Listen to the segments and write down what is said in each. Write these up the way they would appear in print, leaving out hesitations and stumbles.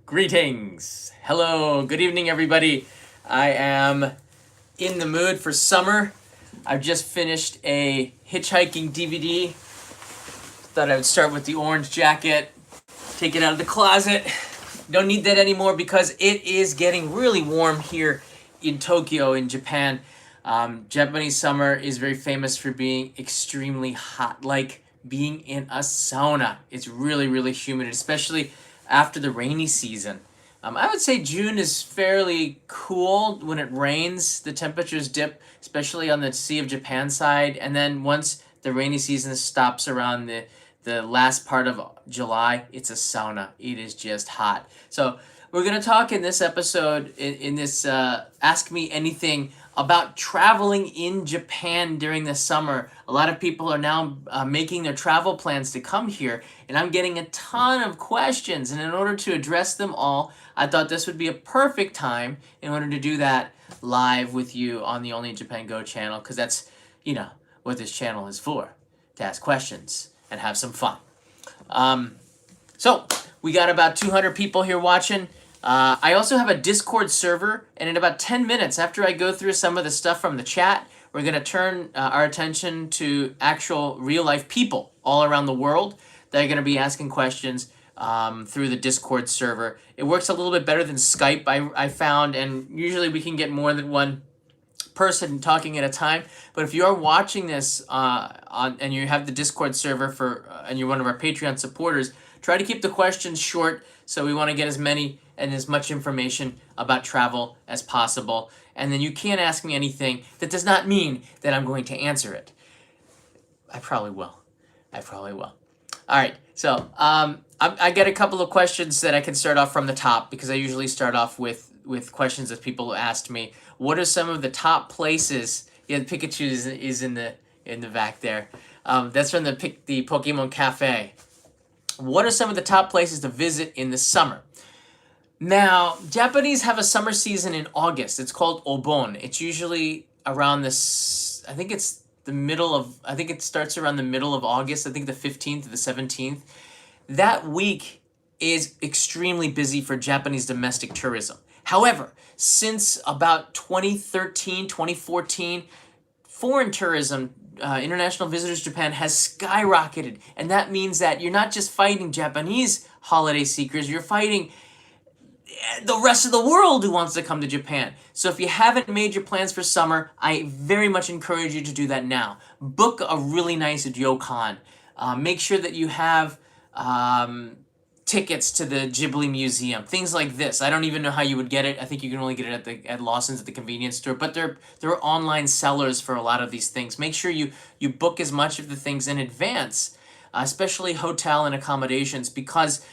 Greetings. Hello. Good evening, everybody. I am in the mood for summer. I've just finished a hitchhiking DVD. Thought I would start with the orange jacket, take it out of the closet. Don't need that anymore because it is getting really warm here in Tokyo, in Japan. Japanese summer is very famous for being extremely hot, like being in a sauna. It's really, really humid, especially after the rainy season. I would say June is fairly cool when it rains. The temperatures dip, especially on the Sea of Japan side. And then once the rainy season stops around the last part of July, it's a sauna. It is just hot. So we're going to talk in this episode, in this Ask Me Anything, about traveling in Japan during the summer. A lot of people are now making their travel plans to come here, and I'm getting a ton of questions. And in order to address them all, I thought this would be a perfect time in order to do that live with you on the Only in Japan Go channel, because that's, what this channel is for, to ask questions and have some fun. So we got about 200 people here watching. I also have a Discord server, and in about 10 minutes after I go through some of the stuff from the chat, we're going to turn our attention to actual real-life people all around the world that are going to be asking questions through the Discord server. It works a little bit better than Skype, I found, and usually we can get more than one person talking at a time. But if you are watching this and you have the Discord server and you're one of our Patreon supporters, try to keep the questions short. So we want to get as many and as much information about travel as possible. And then you can't ask me anything that does not mean that I'm going to answer it. I probably will. All right. So I get a couple of questions that I can start off from the top, because I usually start off with questions that people asked me. What are some of the top places? Yeah, Pikachu is in the back there. That's from the Pokemon Cafe. What are some of the top places to visit in the summer? Now, Japanese have a summer season in August. It's called Obon. It's usually around this, I think it starts around the middle of August. I think the 15th to the 17th. That week is extremely busy for Japanese domestic tourism. However, since about 2013, 2014, foreign tourism, international visitors to Japan has skyrocketed. And that means that you're not just fighting Japanese holiday seekers, you're fighting the rest of the world who wants to come to Japan. So if you haven't made your plans for summer, I very much encourage you to do that now. Book a really nice ryokan. Make sure that you have tickets to the Ghibli Museum, things like this. I don't even know how you would get it. I think you can only get it at Lawson's at the convenience store, but there are online sellers for a lot of these things. Make sure you book as much of the things in advance, especially hotel and accommodations, because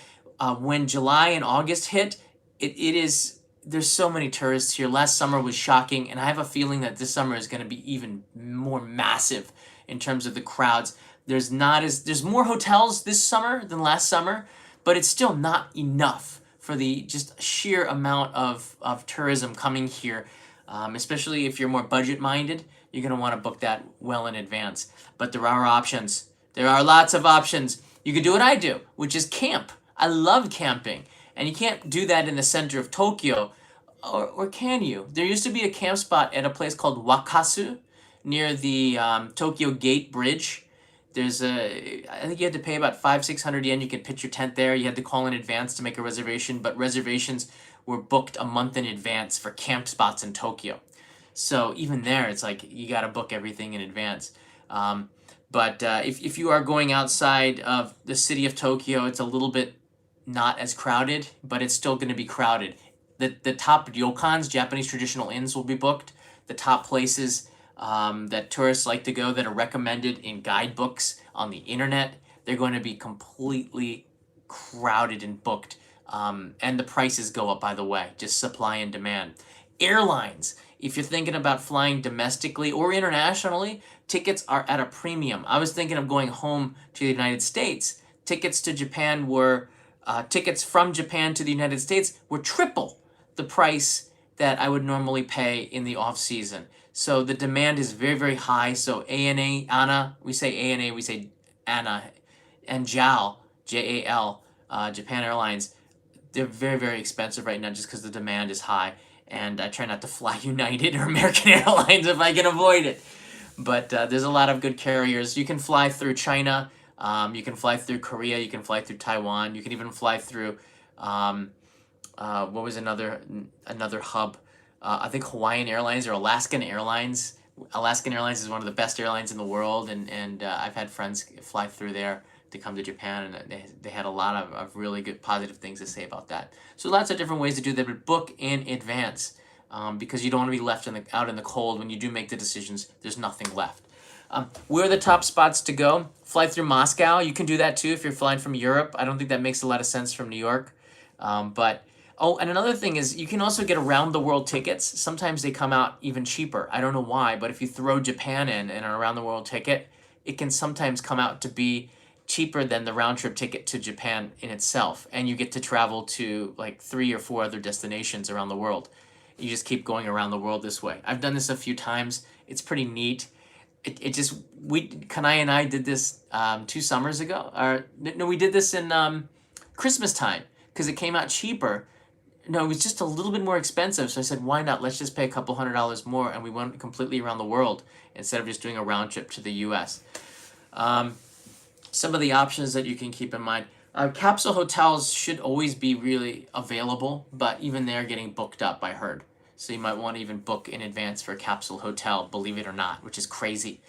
when July and August hit, there's so many tourists here. Last summer was shocking, and I have a feeling that this summer is going to be even more massive in terms of the crowds. There's more hotels this summer than last summer, but it's still not enough for the just sheer amount of tourism coming here. Especially if you're more budget-minded, you're going to want to book that well in advance. But there are options. There are lots of options. You can do what I do, which is camp. I love camping. And you can't do that in the center of Tokyo, or can you? There used to be a camp spot at a place called Wakasu near the Tokyo Gate Bridge. I think you had to pay about 500-600 yen. You could pitch your tent there. You had to call in advance to make a reservation, but reservations were booked a month in advance for camp spots in Tokyo. So even there, it's like you got to book everything in advance. But if you are going outside of the city of Tokyo, it's a little bit not as crowded, but it's still going to be crowded. The top ryokans, Japanese traditional inns, will be booked. The top places that tourists like to go that are recommended in guidebooks on the internet, they're going to be completely crowded and booked. And the prices go up, by the way, just supply and demand. Airlines, if you're thinking about flying domestically or internationally, tickets are at a premium. I was thinking of going home to the United States. Tickets from Japan to the United States were triple the price that I would normally pay in the off season. So the demand is very, very high. So ANA, we say ANA, and JAL, JAL, Japan Airlines, they're very, very expensive right now just because the demand is high. And I try not to fly United or American Airlines if I can avoid it. But there's a lot of good carriers. You can fly through China. You can fly through Korea. You can fly through Taiwan. You can even fly through what was another hub? I think Hawaiian Airlines or Alaskan Airlines. Alaskan Airlines is one of the best airlines in the world, and I've had friends fly through there to come to Japan, and they had a lot of really good positive things to say about that. So lots of different ways to do that, but book in advance because you don't want to be left out in the cold when you do make the decisions. There's nothing left. Where are the top spots to go? Fly through Moscow. You can do that too if you're flying from Europe. I don't think that makes a lot of sense from New York. Oh, and another thing is you can also get around the world tickets. Sometimes they come out even cheaper. I don't know why, but if you throw Japan in and an around the world ticket, it can sometimes come out to be cheaper than the round trip ticket to Japan in itself. And you get to travel to like 3 or 4 other destinations around the world. You just keep going around the world this way. I've done this a few times. It's pretty neat. Kanai and I did this 2 summers ago. No, we did this in Christmas time because it came out cheaper. No, it was just a little bit more expensive. So I said, why not? Let's just pay a couple $100 more. And we went completely around the world instead of just doing a round trip to the US. Some of the options that you can keep in mind. Capsule hotels should always be really available, but even they're getting booked up, I heard. So you might want to even book in advance for a capsule hotel, believe it or not, which is crazy.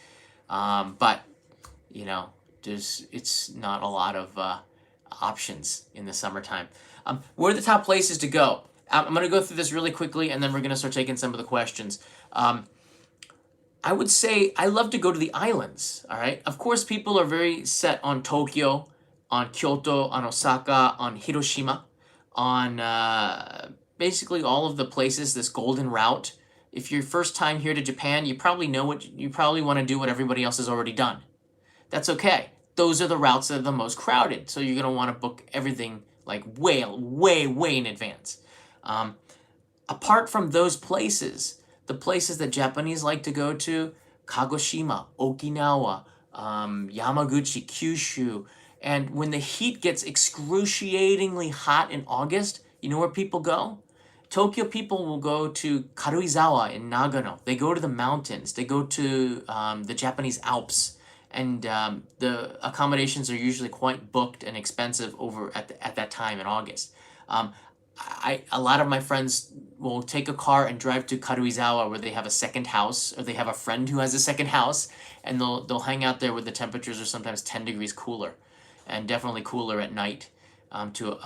But, you know, it's not a lot of options in the summertime. Where are the top places to go? I'm going to go through this really quickly, and then we're going to start taking some of the questions. I would say I love to go to the islands, all right? Of course, people are very set on Tokyo, on Kyoto, on Osaka, on Hiroshima, on basically all of the places, this golden route. If you're first time here to Japan, you probably want to do what everybody else has already done. That's okay. Those are the routes that are the most crowded, so you're going to want to book everything like way, way, way in advance. Apart from those places, the places that Japanese like to go to, Kagoshima, Okinawa, Yamaguchi, Kyushu, and when the heat gets excruciatingly hot in August, you know where people go? Tokyo people will go to Karuizawa in Nagano. They go to the mountains. They go to the Japanese Alps. And the accommodations are usually quite booked and expensive over at that time in August. A lot of my friends will take a car and drive to Karuizawa where they have a second house, or they have a friend who has a second house, and they'll hang out there where the temperatures are sometimes 10 degrees cooler, and definitely cooler at night to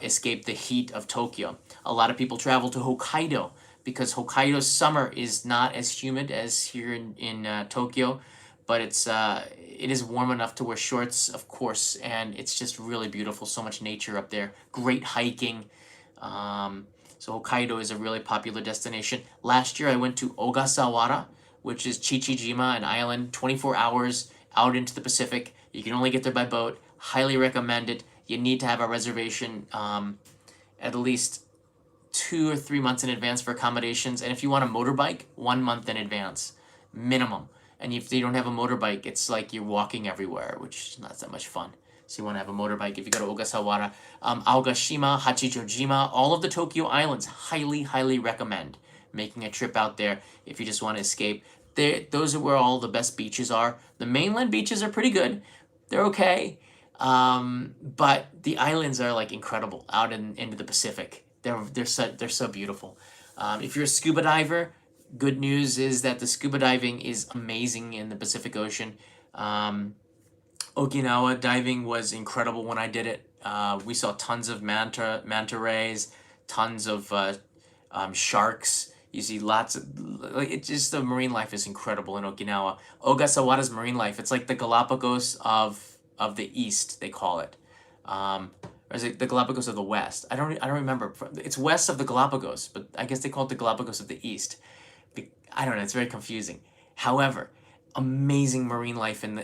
escape the heat of Tokyo. A lot of people travel to Hokkaido because Hokkaido's summer is not as humid as here in Tokyo. But it is warm enough to wear shorts, of course, and it's just really beautiful. So much nature up there. Great hiking. So Hokkaido is a really popular destination. Last year I went to Ogasawara, which is Chichijima, an island, 24 hours out into the Pacific. You can only get there by boat. Highly recommend it. You need to have a reservation at least 2 or 3 months in advance for accommodations. And if you want a motorbike, 1 month in advance, minimum. And if you don't have a motorbike, it's like you're walking everywhere, which is not that much fun. So you want to have a motorbike if you go to Ogasawara. Aogashima, Hachijojima, all of the Tokyo islands, highly, highly recommend making a trip out there if you just want to escape. Those are where all the best beaches are. The mainland beaches are pretty good. They're okay. But the islands are like incredible out into the Pacific. They're so beautiful. If you're a scuba diver, good news is that the scuba diving is amazing in the Pacific Ocean. Okinawa diving was incredible when I did it. We saw tons of manta rays, tons of sharks. You see lots of the marine life is incredible in Okinawa. Ogasawara's marine life, it's like the Galapagos of the East, they call it. Or is it the Galapagos of the West? I don't remember. It's west of the Galapagos, but I guess they call it the Galapagos of the East. I don't know. It's very confusing. However, amazing marine life in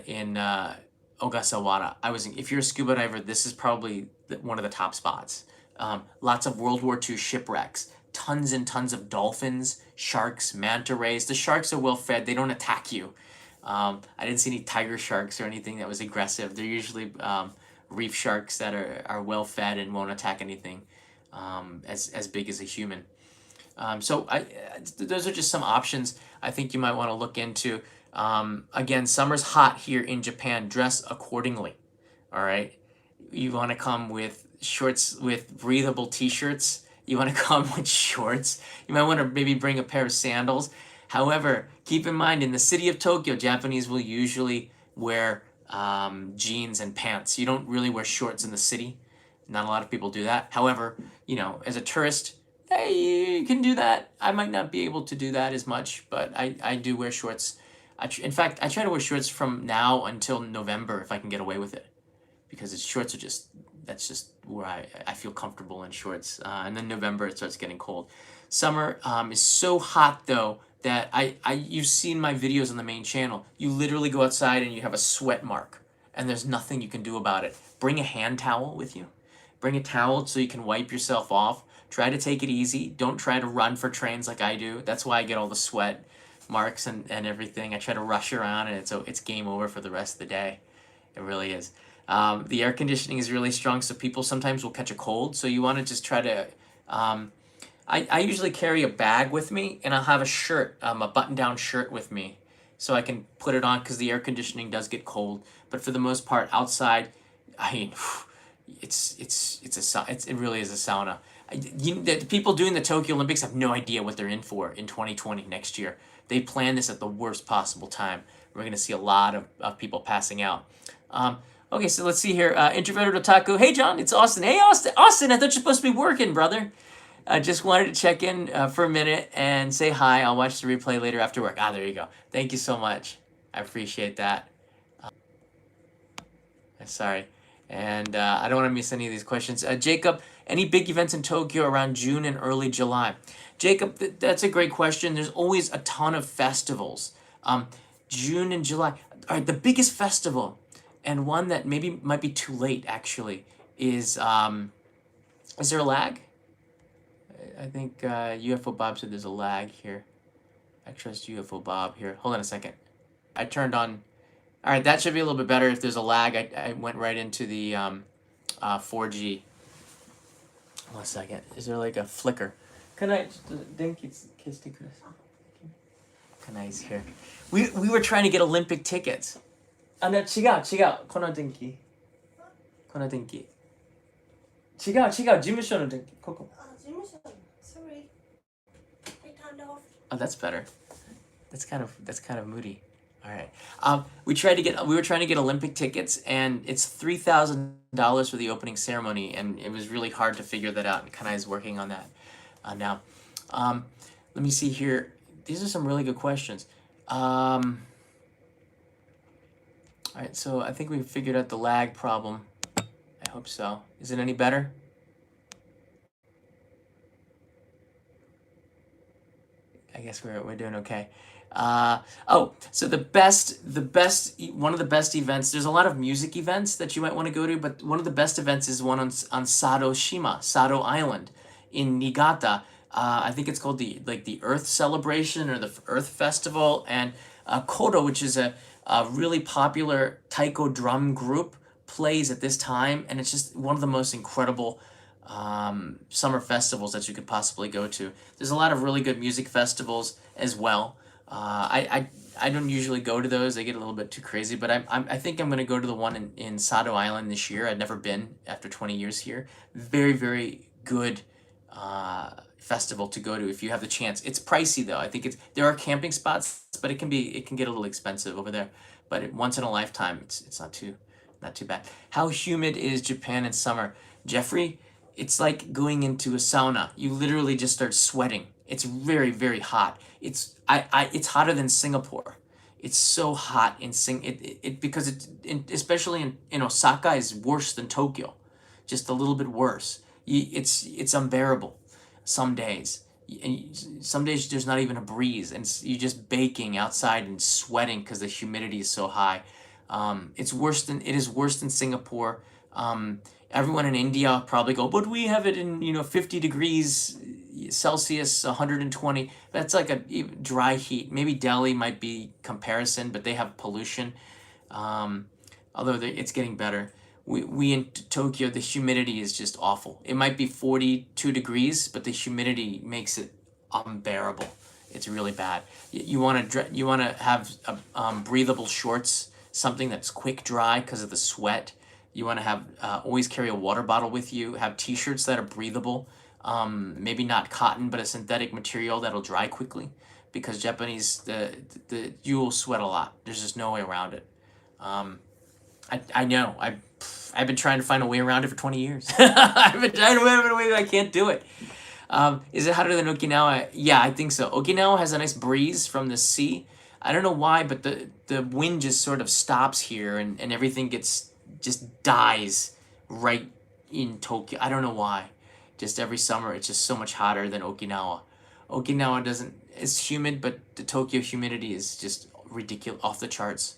Ogasawara. If you're a scuba diver, this is probably one of the top spots. Lots of World War II shipwrecks. Tons and tons of dolphins, sharks, manta rays. The sharks are well fed. They don't attack you. I didn't see any tiger sharks or anything that was aggressive. They're usually reef sharks that are well fed and won't attack anything. as big as a human. So those are just some options I think you might want to look into. Again, summer's hot here in Japan. Dress accordingly. All right. You want to come with shorts with breathable t-shirts. You want to come with shorts. You might want to maybe bring a pair of sandals. However, keep in mind in the city of Tokyo, Japanese will usually wear jeans and pants. You don't really wear shorts in the city. Not a lot of people do that. However, as a tourist, hey, you can do that. I might not be able to do that as much, but I do wear shorts. In fact, I try to wear shorts from now until November if I can get away with it, because shorts are that's just where I feel comfortable in shorts. And then November it starts getting cold. Summer is so hot though that you've seen my videos on the main channel. You literally go outside and you have a sweat mark, and there's nothing you can do about it. Bring a hand towel with you. Bring a towel so you can wipe yourself off. Try to take it easy. Don't try to run for trains like I do. That's why I get all the sweat marks and everything. I try to rush around, and it's game over for the rest of the day. It really is. The air conditioning is really strong, so people sometimes will catch a cold. So you want to just try to... I usually carry a bag with me, and I'll have a shirt, a button-down shirt with me, so I can put it on because the air conditioning does get cold. But for the most part, outside, I mean, it really is a sauna. The people doing the Tokyo Olympics have no idea what they're in for in 2020 next year. They planned this at the worst possible time. We're going to see a lot of people passing out. Okay, so let's see here. Introverted Otaku. Hey, John, it's Austin. Hey, Austin, I thought you're supposed to be working, brother. I just wanted to check in for a minute and say hi. I'll watch the replay later after work. There you go. Thank you so much. I appreciate that. Sorry. And I don't want to miss any of these questions. Jacob, any big events in Tokyo around June and early July? Jacob, that's a great question. There's always a ton of festivals. June and July. All right, the biggest festival, and one that maybe might be too late, actually, is there a lag? I think UFO Bob said there's a lag here. I trust UFO Bob here. Hold on a second. I turned on... All right, that should be a little bit better if there's a lag. I went right into the 4G. One second. Is there like a flicker? Can I here? We were trying to get Olympic tickets. 違うこの電気違う事務所の電気ここ Sorry I turned off. Oh, that's better. That's kind of moody. All right. We were trying to get Olympic tickets, and it's $3,000 for the opening ceremony, and it was really hard to figure that out. And Kanai is working on that now. Let me see here. These are some really good questions. All right, so I think we figured out the lag problem. I hope so. Is it any better? I guess we're doing okay. So one of the best events, there's a lot of music events that you might want to go to, but one of the best events is one on Sado Island in Niigata. I think it's called the Earth Celebration or the Earth Festival, and Kodo, which is a really popular taiko drum group, plays at this time, and it's just one of the most incredible summer festivals that you could possibly go to. There's a lot of really good music festivals as well. I don't usually go to those. They get a little bit too crazy, but I think I'm going to go to the one in Sado Island this year. I've never been after 20 years here. Very, very good festival to go to if you have the chance. It's pricey though. I think there are camping spots, but it can get a little expensive over there. But once in a lifetime, it's not too bad. How humid is Japan in summer? Jeffrey, it's like going into a sauna. You literally just start sweating. It's very, very hot. It's hotter than Singapore. It's so hot because especially in Osaka is worse than Tokyo, just a little bit worse. It's unbearable. Some days there's not even a breeze, and you're just baking outside and sweating because the humidity is so high. It is worse than Singapore. Everyone in India probably go, but we have it in 50 degrees Celsius, 120. That's like a dry heat. Maybe Delhi might be comparison, but they have pollution. Although it's getting better. we in Tokyo, the humidity is just awful. It might be 42 degrees, but the humidity makes it unbearable. It's really bad. You want to have breathable shorts, something that's quick dry because of the sweat. You want to have always carry a water bottle with you. Have t-shirts that are breathable. Maybe not cotton, but a synthetic material that'll dry quickly, because Japanese you will sweat a lot. There's just no way around it. I know. I've been trying to find a way around it for 20 years. I've been trying to find a way, I can't do it. Is it hotter than Okinawa? Yeah, I think so. Okinawa has a nice breeze from the sea. I don't know why, but the wind just sort of stops here, and everything just dies right in Tokyo. I don't know why. Just every summer, it's just so much hotter than Okinawa. Okinawa doesn't. It's humid, but the Tokyo humidity is just ridiculous, off the charts.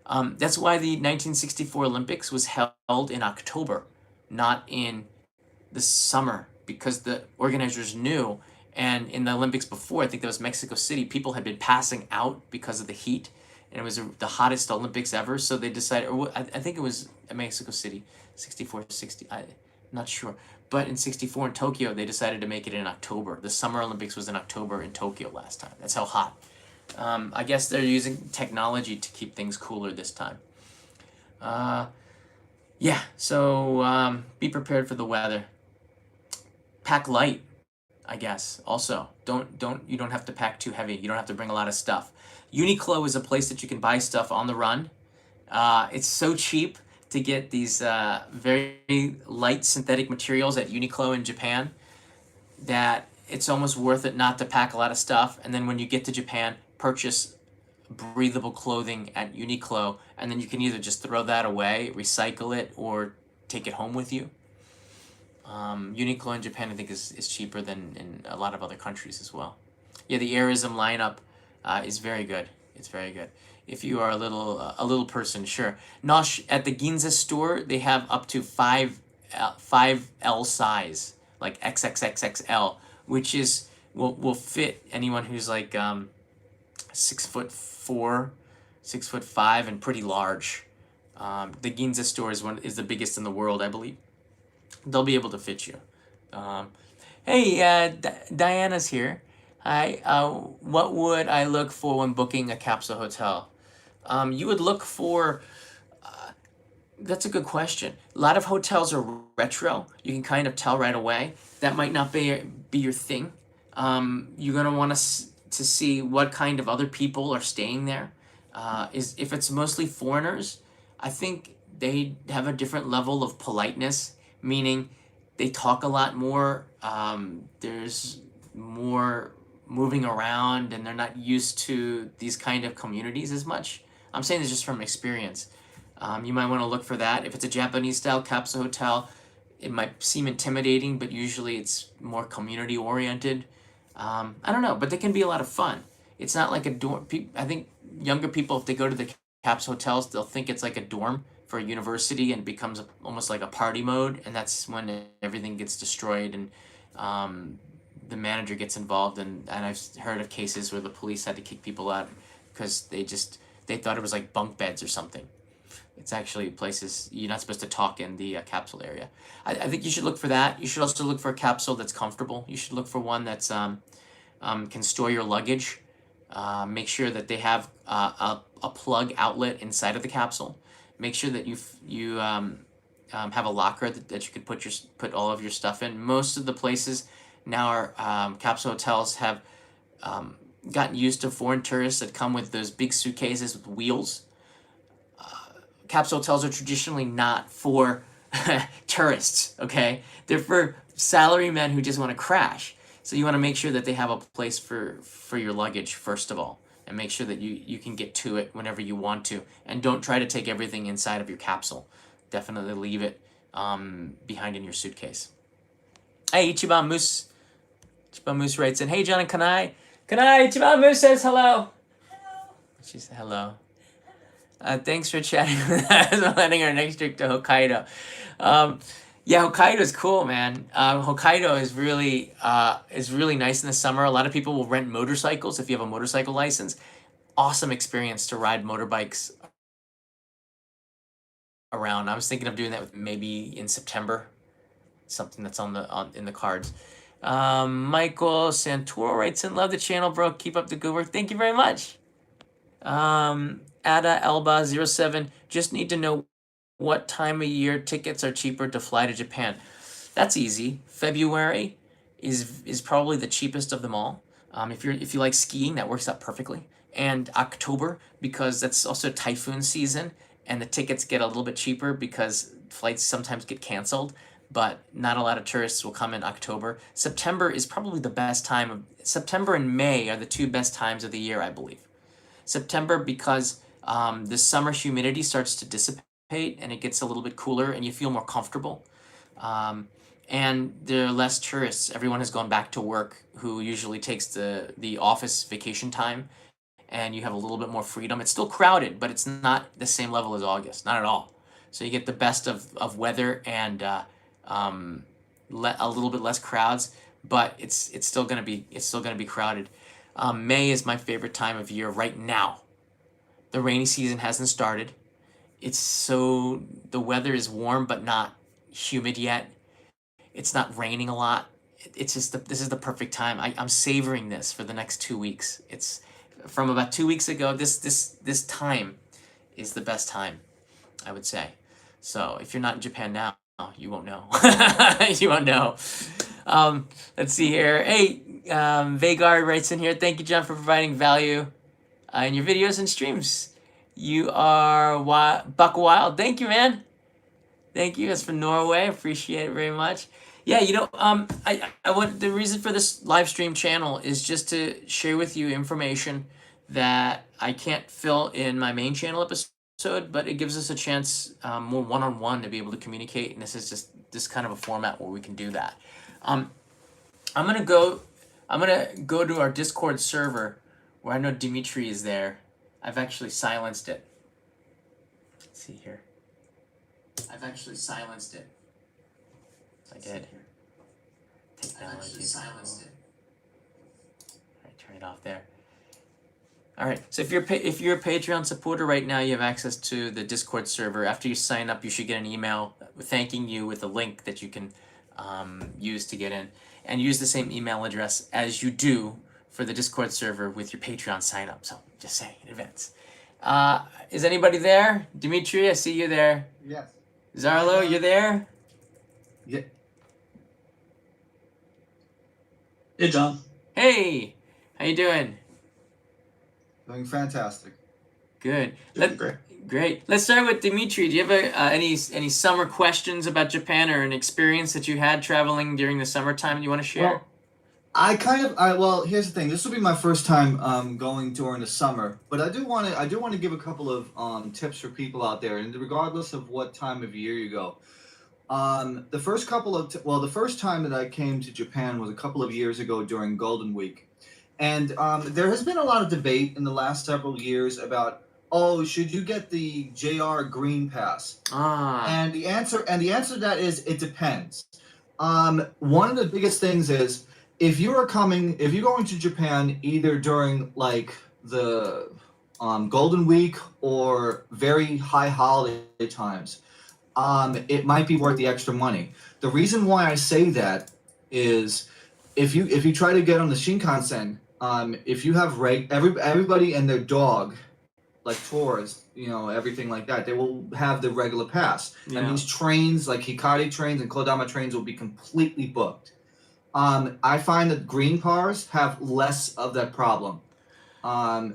That's why the 1964 Olympics was held in October, not in the summer, because the organizers knew. And in the Olympics before, I think that was Mexico City, people had been passing out because of the heat, and it was the hottest Olympics ever. So they decided, or I think it was Mexico City, 64, 60, I'm not sure. But in 64 in Tokyo, they decided to make it in October. The Summer Olympics was in October in Tokyo last time. That's how hot. I guess they're using technology to keep things cooler this time. Yeah, so be prepared for the weather. Pack light, I guess. Also, you don't have to pack too heavy. You don't have to bring a lot of stuff. Uniqlo is a place that you can buy stuff on the run. It's so cheap to get these very light synthetic materials at Uniqlo in Japan that it's almost worth it not to pack a lot of stuff. And then when you get to Japan, purchase breathable clothing at Uniqlo, and then you can either just throw that away, recycle it, or take it home with you. Uniqlo in Japan, I think, is cheaper than in a lot of other countries as well. Yeah, the Airism lineup is very good. It's very good. If you are a little person, sure. Nosh, at the Ginza store, they have up to 5L size, like XXXXL, which will fit anyone who's like 6'4", 6'5", and pretty large. The Ginza store is the biggest in the world, I believe. They'll be able to fit you. Hey, Diana's here. Hi. What would I look for when booking a capsule hotel? You would look for. That's a good question. A lot of hotels are retro. You can kind of tell right away. That might not be your thing. You're gonna want to see what kind of other people are staying there. If it's mostly foreigners, I think they have a different level of politeness, meaning they talk a lot more. There's more moving around, and they're not used to these kind of communities as much. I'm saying this just from experience. You might want to look for that. If it's a Japanese style capsule hotel, it might seem intimidating, but usually it's more community oriented. I don't know, but they can be a lot of fun. It's not like a dorm. I think younger people, if they go to the capsule hotels, they'll think it's like a dorm for a university, and it becomes almost like a party mode, and that's when everything gets destroyed, and the manager gets involved, and I've heard of cases where the police had to kick people out because they thought it was like bunk beds or something. It's actually places you're not supposed to talk in the capsule area. I think you should look for that. You should also look for a capsule that's comfortable. You should look for one that's can store your luggage. Make sure that they have a plug outlet inside of the capsule. Make sure that you have a locker that you could put all of your stuff in. Most of the places now are capsule hotels have gotten used to foreign tourists that come with those big suitcases with wheels. Capsule hotels are traditionally not for tourists, okay? They're for salarymen who just want to crash. So you want to make sure that they have a place for your luggage, first of all, and make sure that you can get to it whenever you want to. And don't try to take everything inside of your capsule. Definitely leave it behind in your suitcase. Hey, Ichiban Moose. Ichiban Moose writes in, hey, John and Kanai. Kanai, Ichiban Moose says hello. Hello. She said hello. Thanks for chatting with us. I'm planning our next trip to Hokkaido. Yeah, Hokkaido is cool, man. Hokkaido is really nice in the summer. A lot of people will rent motorcycles if you have a motorcycle license. Awesome experience to ride motorbikes around. I was thinking of doing that with maybe in September, something that's in the cards. Michael Santoro writes in, love the channel, bro. Keep up the good work. Thank you very much. Ada Elba 07, just need to know what time of year tickets are cheaper to fly to Japan. That's easy. February is probably the cheapest of them all. If you like skiing, that works out perfectly. And October, because that's also typhoon season, and the tickets get a little bit cheaper because flights sometimes get canceled, but not a lot of tourists will come in October. September is probably the best time. September and May are the two best times of the year, I believe. September because the summer humidity starts to dissipate and it gets a little bit cooler and you feel more comfortable. And there are less tourists. Everyone has gone back to work who usually takes the office vacation time, and you have a little bit more freedom. It's still crowded, but it's not the same level as August, not at all. So you get the best of weather and a little bit less crowds, but it's still gonna be crowded. May is my favorite time of year right now. The rainy season hasn't started. The weather is warm but not humid yet. It's not raining a lot. It's just this is the perfect time. I'm savoring this for the next 2 weeks. It's from about 2 weeks ago. This time is the best time, I would say. So if you're not in Japan now, you won't know. You won't know. Let's see here. Hey, Vagard writes in here. Thank you, John, for providing value in your videos and streams. You are Buck Wild. Thank you, man. Thank you. That's from Norway. Appreciate it very much. Yeah, I want the reason for this live stream channel is just to share with you information that I can't fill in my main channel episode, but it gives us a chance more one-on-one to be able to communicate, and this is just this kind of a format where we can do that. I'm gonna go to our Discord server where I know Dimitri is there. I've actually silenced it. Let's see here. I've actually silenced it. I did. Technology. I've actually silenced it. All right, turn it off there. All right. So if you're a Patreon supporter right now, you have access to the Discord server. After you sign up, you should get an email thanking you with a link that you can use to get in, and use the same email address as you do for the Discord server with your Patreon sign up. So just saying in advance. Is anybody there? Dimitri, I see you there. Yes. Zarlo, you're there? Yeah. Hey, John. Hey, how you doing? Doing fantastic. Good. Great. Great. Let's start with Dimitri. Do you have any summer questions about Japan or an experience that you had traveling during the summertime you want to share? Well, here's the thing. This will be my first time going during the summer, but I do want to give a couple of tips for people out there, and regardless of what time of year you go. The first time that I came to Japan was a couple of years ago during Golden Week, and there has been a lot of debate in the last several years about, should you get the JR Green Pass? And the answer to that is it depends. One of the biggest things is if you're going to Japan either during like the Golden Week or very high holiday times, it might be worth the extra money. The reason why I say that is if you try to get on the Shinkansen, if you have everybody and their dog, like tourists, everything like that, they will have the regular pass. Yeah. That means trains like Hikari trains and Kodama trains will be completely booked. I find that green cars have less of that problem.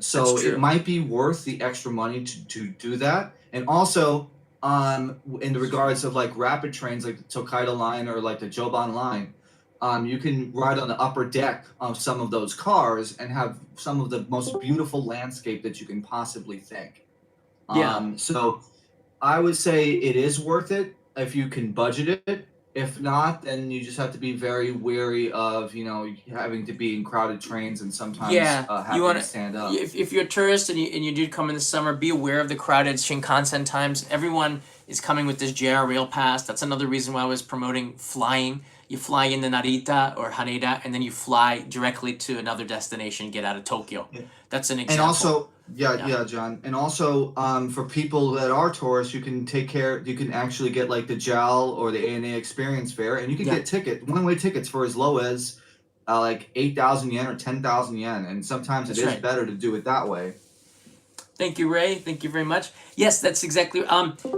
So it might be worth the extra money to do that. And also, in the regards of like rapid trains like the Hokkaido line or like the Joban line, you can ride on the upper deck of some of those cars and have some of the most beautiful landscape that you can possibly think. So I would say it is worth it if you can budget it. If not, then you just have to be very wary of, having to be in crowded trains and sometimes having to stand up. If you're a tourist and you do come in the summer, be aware of the crowded Shinkansen times. Everyone is coming with this JR Rail Pass. That's another reason why I was promoting flying. You fly into Narita or Haneda, and then you fly directly to another destination, get out of Tokyo. Yeah. That's an example. And also, Yeah, John. And also, for people that are tourists, you can you can actually get like the JAL or the ANA experience fare, and you can Yeah. get one-way tickets for as low as like 8,000 yen or 10,000 yen. And sometimes it That's is right. better to do it that way. Thank you, Ray. Thank you very much. Yes, that's exactly.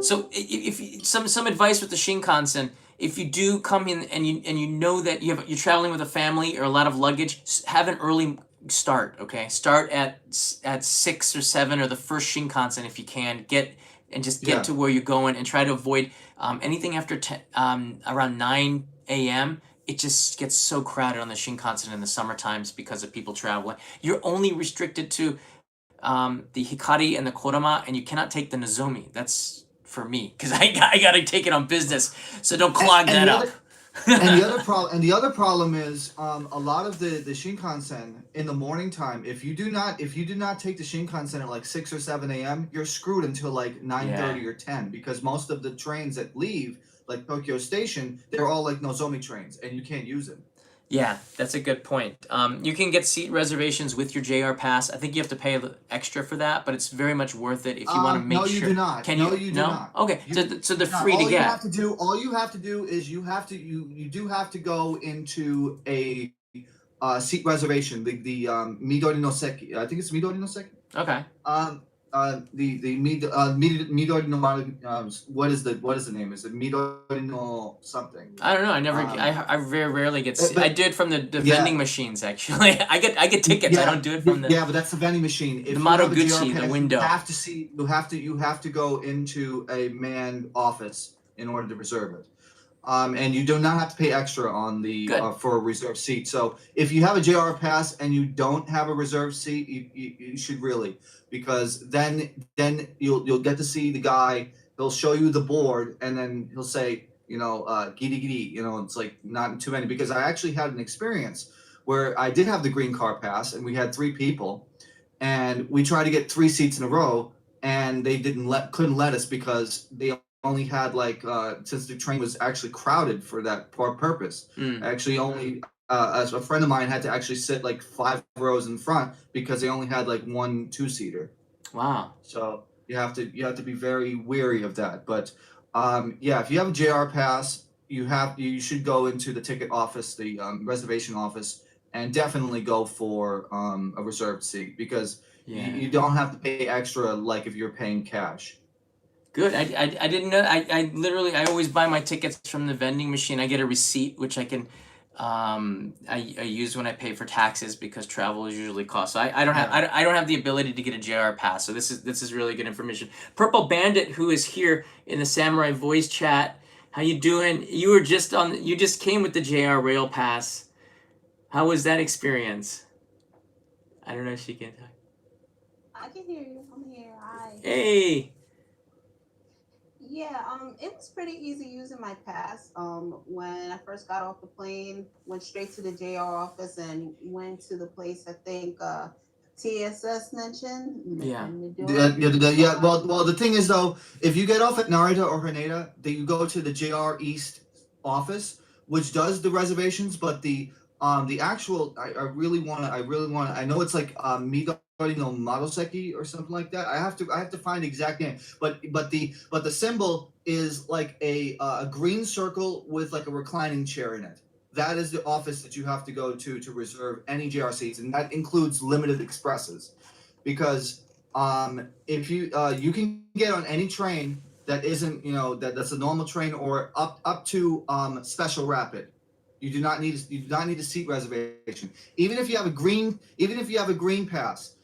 So if some advice with the Shinkansen, if you do come in and you know that you're traveling with a family or a lot of luggage, have an early start. Okay, start at 6 or 7 or the first Shinkansen if you can. Just get Yeah. to where you're going and try to avoid anything after around 9 a.m. It just gets so crowded on the Shinkansen in the summer times because of people traveling. You're only restricted to the Hikari and the Kodama, and you cannot take the Nozomi. That's for me because I gotta take it on business. So don't clog And that the up. other and the other problem is a lot of the Shinkansen in the morning time. If you do not take the Shinkansen at like 6 or 7 a.m., you're screwed until like 9:30 or 10 because most of the trains that leave like Tokyo Station, they're all like Nozomi trains, and you can't use them. Yeah, that's a good point. You can get seat reservations with your JR pass. I think you have to pay a little extra for that, but it's very much worth it if you want to make No, you sure. do not. Can No, you? you do No? not. Okay, You, so they're do not. free to get. All you have to do is you do have to go into a seat reservation. The Midori no Seki. I think it's Midori no Seki. Okay. Midori no what is the name? Is it Midori no something? I don't know. I never. Um, I very rarely get. but I do it from the yeah, vending machines actually. I get tickets. I don't do it from the but that's the vending machine. If you have a JR Madoguchi, the pass, window. you have to go into a manned office in order to reserve it. And you do not have to pay extra on the Good. for a reserved seat. So if you have a JR pass and you don't have a reserved seat, you should really, because then you'll get to see the guy. He'll show you the board, and then he'll say, giri giri. It's like not too many, because I actually had an experience where I did have the green car pass, and we had 3 people, and we tried to get 3 seats in a row, and they couldn't let us because they only had like since the train was actually crowded for that purpose. Mm. Actually, only as a friend of mine had to actually sit like 5 rows in front because they only had like 1 2-seater. Wow. So you have to be very wary of that. But yeah, if you have a JR pass, you should go into the ticket office, the reservation office, and definitely go for a reserved seat, because Yeah. you don't have to pay extra like if you're paying cash. Good. I didn't know. I literally I always buy my tickets from the vending machine. I get a receipt which I can I use when I pay for taxes because travel is usually cost. So I don't have I don't have the ability to get a JR pass. So this is really good information. Purple Bandit, who is here in the Samurai Voice chat. How you doing? You just came with the JR Rail Pass. How was that experience? I don't know if she can talk. I can hear you. I'm here. Hi. Hey. Yeah, it was pretty easy using my pass. When I first got off the plane, went straight to the JR office and went to the place I think TSS mentioned. Yeah. Well, the thing is though, if you get off at Narita or Haneda, then you go to the JR East office, which does the reservations, but the actual I really want to I know it's like Midori no Maroseki or something like that. I have to find the exact name, but the symbol is like a green circle with like a reclining chair in it. That is the office that you have to go to reserve any JR seats, and that includes limited expresses, because if you can get on any train that isn't that's a normal train, or up to special rapid. You do not need a seat reservation. Even if you have a green pass,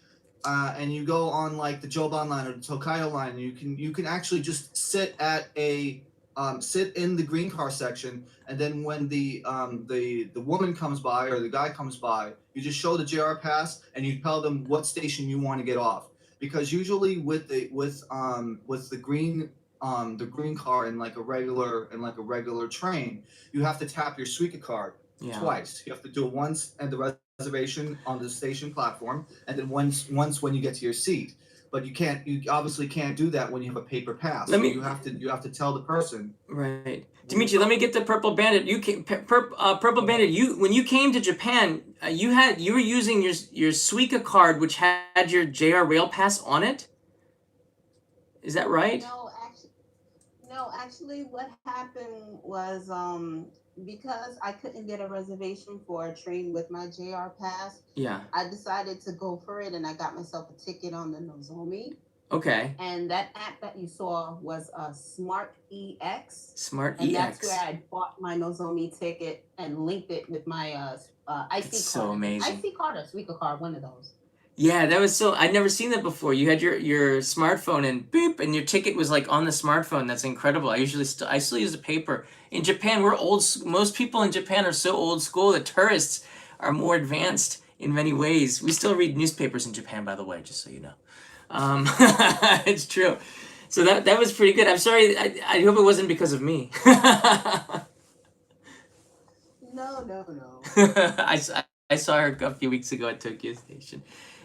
and you go on like the Joban line or the Hokkaido line, you can actually just sit in the green car section, and then when the woman comes by or the guy comes by, you just show the JR pass and you tell them what station you want to get off. Because usually with the green car in like a regular train, you have to tap your Suica card twice. You have to do it once at the reservation on the station platform, and then once when you get to your seat. but you obviously can't do that when you have a paper pass. Let So me- you have to tell the person. Right. Dimitri, let me get the Purple Bandit. Purple Bandit, when you came to Japan, you were using your Suica card, which had your JR Rail Pass on it. Is that right? No, actually, what happened was because I couldn't get a reservation for a train with my JR pass, Yeah. I decided to go for it, and I got myself a ticket on the Nozomi. Okay. And that app that you saw was Smart EX. Smart And EX. that's where I bought my Nozomi ticket and linked it with my IC That's card. so amazing. IC card or Suica card, one of those. Yeah, that was so. I'd never seen that before. You had your smartphone and boop, and your ticket was like on the smartphone. That's incredible. I still use the paper. In Japan, we're old. Most people in Japan are so old school that tourists are more advanced in many ways. We still read newspapers in Japan, by the way, just so you know. It's true. So that was pretty good. I'm sorry. I hope it wasn't because of me. No. I saw her a few weeks ago at Tokyo Station.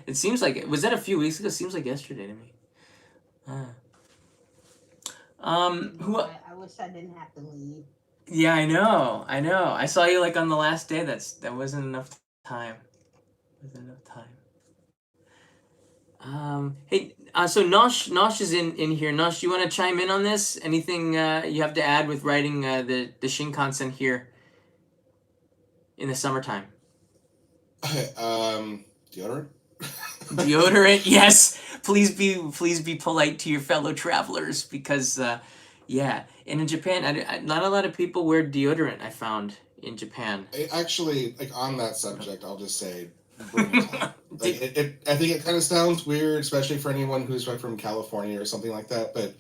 It seems like was that a few weeks ago? It seems like yesterday to me. I wish I didn't have to leave. Yeah, I know. I saw you like on the last day. That wasn't enough time. Hey, so Nosh is in here. Nosh, you want to chime in on this? Anything you have to add with riding the Shinkansen here in the summertime? Deodorant? Deodorant, yes. Please be polite to your fellow travelers because, yeah. And in Japan, not a lot of people wear deodorant. I found in Japan. Actually, like on that subject, I'll just say, bring it home. Like, I think it kind of sounds weird, especially for anyone who's from California or something like that. But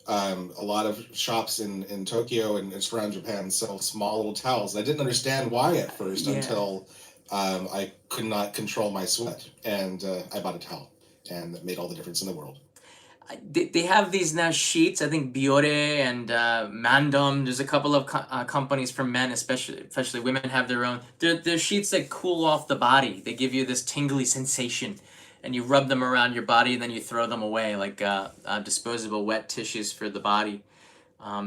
a lot of shops in Tokyo and surrounding Japan sell small little towels. I didn't understand why at first until I could not control my sweat, and I bought a towel, and that made all the difference in the world. They have these now sheets. I think Biore and Mandom. There's a couple of companies for men, especially women have their own. They're sheets that cool off the body. They give you this tingly sensation, and you rub them around your body, and then you throw them away like disposable wet tissues for the body.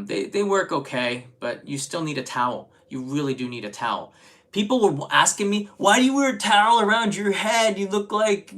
They work okay, but you still need a towel. You really do need a towel. People were asking me, why do you wear a towel around your head? You look like,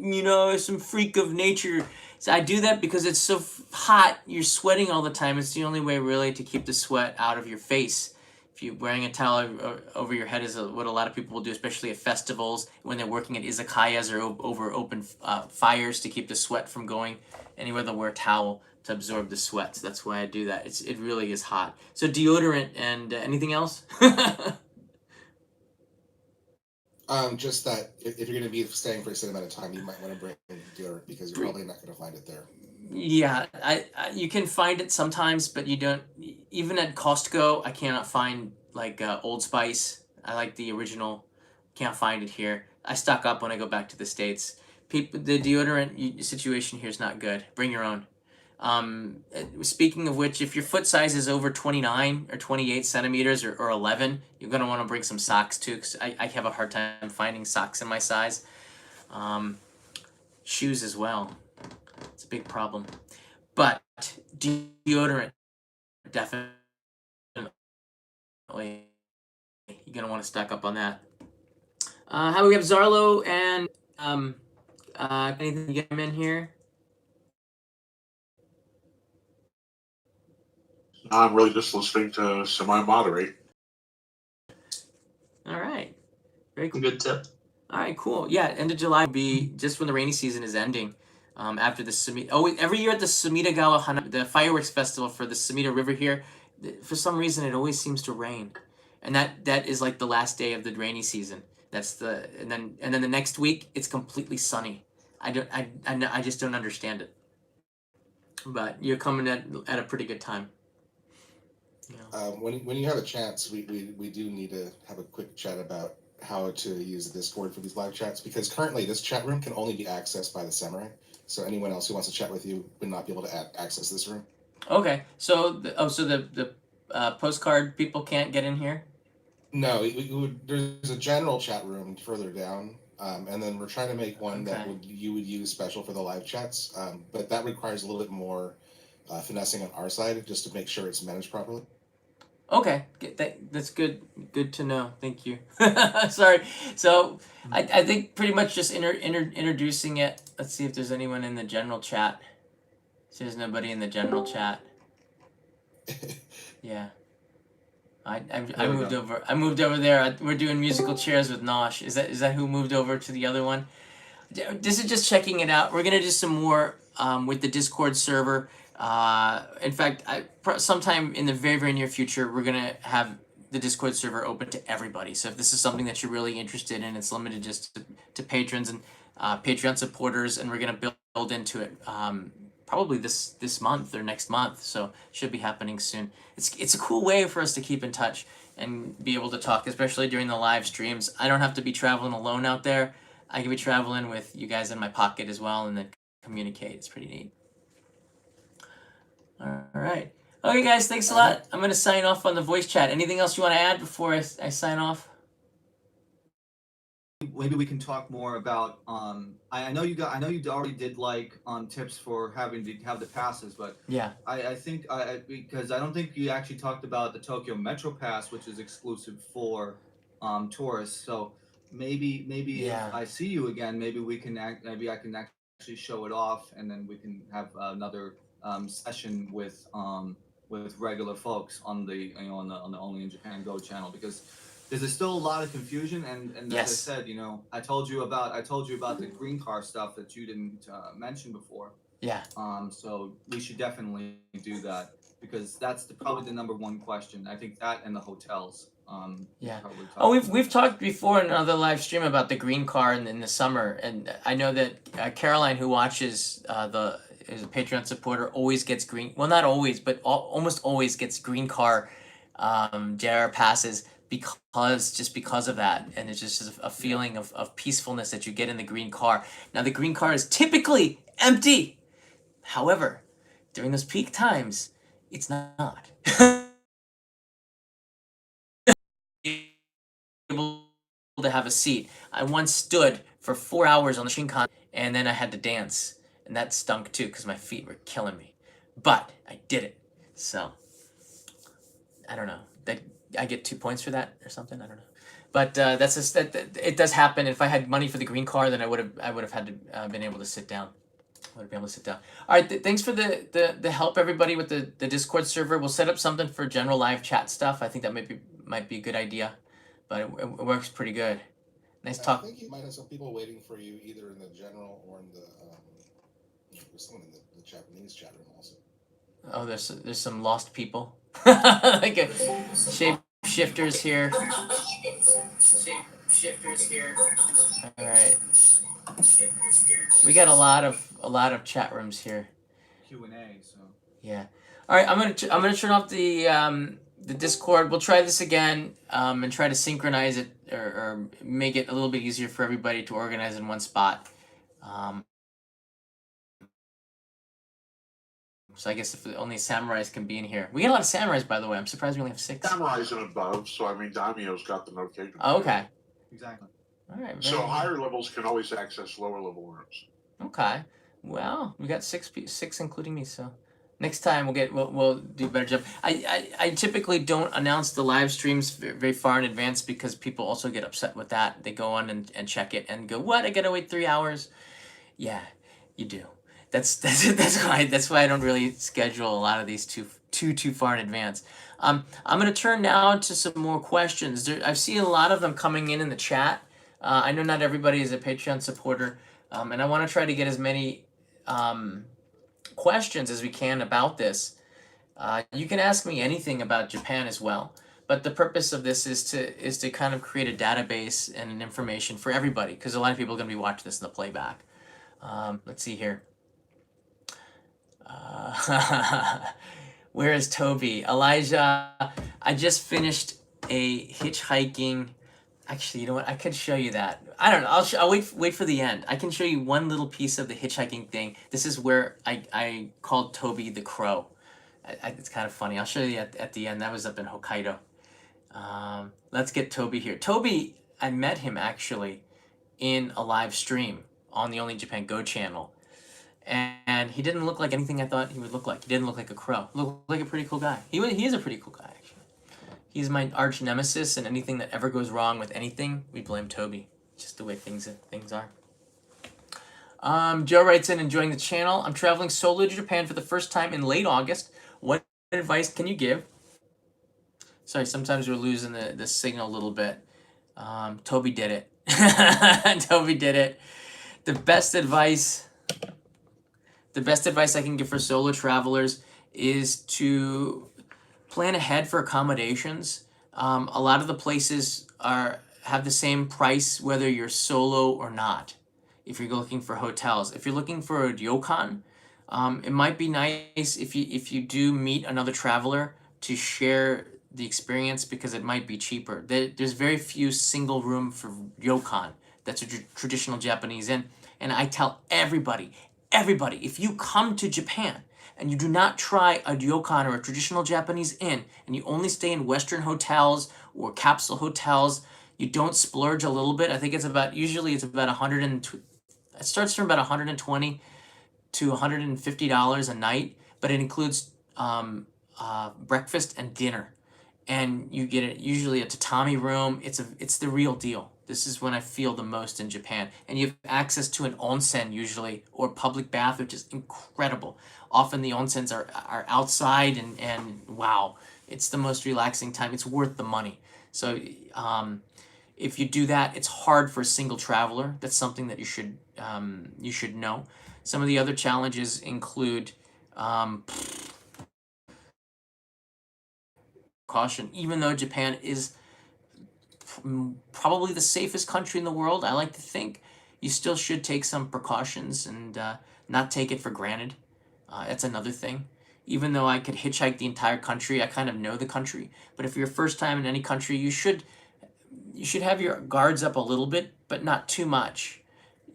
some freak of nature. So I do that because it's so hot. You're sweating all the time. It's the only way really to keep the sweat out of your face. If you're wearing a towel over your head is what a lot of people will do, especially at festivals, when they're working at izakayas or over open fires to keep the sweat from going anywhere. They'll wear a towel to absorb the sweat. So that's why I do that. It really is hot. So deodorant and anything else? Just that if you're going to be staying for a certain amount of time, you might want to bring deodorant because you're probably not going to find it there. Yeah, I you can find it sometimes, but you don't. Even at Costco, I cannot find like Old Spice. I like the original. Can't find it here. I stock up when I go back to the States. The deodorant situation here is not good. Bring your own. Speaking of which, if your foot size is over 29 or 28 centimeters or 11, you're going to want to bring some socks too, because I have a hard time finding socks in my size. Shoes as well. It's a big problem. But deodorant, definitely. You're going to want to stock up on that. How we have Zarlo and anything to get him in here? I'm really just listening to somebody moderate. All right. Very cool. Good tip. All right, cool. Yeah, end of July will be just when the rainy season is ending. After the Sumida, every year at the Sumidagawa the fireworks festival for the Sumida River here, for some reason it always seems to rain, and that is like the last day of the rainy season. And then the next week it's completely sunny. I just don't understand it. But you're coming at a pretty good time. Yeah. When you have a chance, we do need to have a quick chat about how to use the Discord for these live chats, because currently this chat room can only be accessed by the samurai. So anyone else who wants to chat with you would not be able to access this room. Okay, so the postcard people can't get in here? No, there's a general chat room further down, And then we're trying to make one that Okay. you would use special for the live chats, but that requires a little bit more finessing on our side just to make sure it's managed properly. Okay, that's good. Good to know. Thank you. Sorry. So I think pretty much just introducing it. Let's see if there's anyone in the general chat. So there's nobody in the general chat. Yeah. I There we moved go. over. I moved over there. We're doing musical chairs with Nosh. Is that who moved over to the other one? This is just checking it out. We're gonna do some more with the Discord server. In fact, sometime in the very near future, we're gonna have the Discord server open to everybody. So if this is something that you're really interested in, it's limited just to patrons and Patreon supporters, and we're gonna build into it probably this month or next month. So should be happening soon. It's a cool way for us to keep in touch and be able to talk, especially during the live streams. I don't have to be traveling alone out there. I can be traveling with you guys in my pocket as well, and then communicate. It's pretty neat. All right. Okay, guys, thanks a lot. I'm gonna sign off on the voice chat. Anything else you want to add before I sign off? Maybe we can talk more about. I know you already did like tips for having to have the passes, but Yeah. I think because I don't think you actually talked about the Tokyo Metro Pass, which is exclusive for tourists. So maybe Yeah. if I see you again, maybe we can maybe I can actually show it off, and then we can have another session with regular folks on the on the Only in Japan Go channel, because there's still a lot of confusion, and Yes. as I said, I told you about the green car stuff that you didn't mention before. Yeah. So we should definitely do that, because that's probably the number one question. I think that and the hotels. Yeah. Probably talk Oh, we've about we've that. talked before in another live stream about the green car in the summer, and I know that Caroline, who watches is a Patreon supporter, always gets green. Well, not always, but almost always gets green car JR passes because of that, and it's just a feeling of peacefulness that you get in the green car. Now, the green car is typically empty. However, during those peak times, it's not. Able to have a seat. I once stood for 4 hours on the Shinkansen, and then I had to dance, and that stunk too because my feet were killing me. But I did it, so I don't know. That I get 2 points for that or something. I don't know. But that's just that it does happen. If I had money for the green car, then I would have had to been able to sit down. I would have been able to sit down. All right. Thanks for the help, everybody, with the Discord server. We'll set up something for general live chat stuff. I think that might be a good idea, but it works pretty good. Nice I talk. think you might have some people waiting for you either in the general or in the there's someone in the Japanese chat room also. Oh, there's some lost people. Like a shifters here. Shifters here. All right. We got a lot of chat rooms here. Q&A. So Yeah. All right. I'm gonna turn off the Discord. We'll try this again and try to synchronize it or make it a little bit easier for everybody to organize in one spot. So I guess if only samurais can be in here. We got a lot of samurais, by the way. I'm surprised we only have 6. Samurais and above, so I mean, Daimyo's got the notation. Oh, okay. exactly. All right. So higher levels can always access lower level rooms. Okay. Well, we got 6 including me. So next time we'll do a better job. I typically don't announce the live streams very far in advance because people also get upset with that. They go on and check it and go, "What? I gotta wait 3 hours." Yeah, you do. That's why I don't really schedule a lot of these too far in advance. I'm gonna turn now to some more questions. I've seen a lot of them coming in the chat. I know not everybody is a Patreon supporter, and I want to try to get as many questions as we can about this. You can ask me anything about Japan as well, but the purpose of this is to kind of create a database and an information for everybody, because a lot of people are going to be watching this in the playback. Let's see here. Where is Toby? Elijah, I just finished a hitchhiking. Actually, you know what? I could show you that. I don't know. I'll wait for the end. I can show you one little piece of the hitchhiking thing. This is where I called Toby the Crow. It's kind of funny. I'll show you at the end. That was up in Hokkaido. Let's get Toby here. Toby, I met him actually in a live stream on the Only Japan Go channel. And he didn't look like anything I thought he would look like. He didn't look like a crow. Looked like a pretty cool guy. He is a pretty cool guy, actually. He's my arch nemesis, and anything that ever goes wrong with anything, we blame Toby. Just the way things are. Joe writes in, enjoying the channel. I'm traveling solo to Japan for the first time in late August. What advice can you give? Sorry, sometimes we're losing the signal a little bit. Toby did it. Toby did it. The best advice I can give for solo travelers is to plan ahead for accommodations. A lot of the places have the same price whether you're solo or not. If you're looking for hotels, if you're looking for a ryokan, it might be nice if you do meet another traveler to share the experience, because it might be cheaper. There's very few single room for ryokan. That's a traditional Japanese inn, and I tell everybody, if you come to Japan and you do not try a ryokan or a traditional Japanese inn, and you only stay in Western hotels or capsule hotels, you don't splurge a little bit. I think usually it's about 100 it starts from about $120 to $150 a night, but it includes breakfast and dinner, and you get it usually a tatami room. It's the real deal. This is when I feel the most in Japan, and you have access to an onsen usually, or public bath, which is incredible. Often the onsens are outside, and wow, it's the most relaxing time. It's worth the money. So if you do that, it's hard for a single traveler. That's something that you should know. Some of the other challenges include caution. Even though Japan is probably the safest country in the world, I like to think, you still should take some precautions and not take it for granted. That's another thing. Even though I could hitchhike the entire country, I kind of know the country. But if you're first time in any country, you should have your guards up a little bit, but not too much.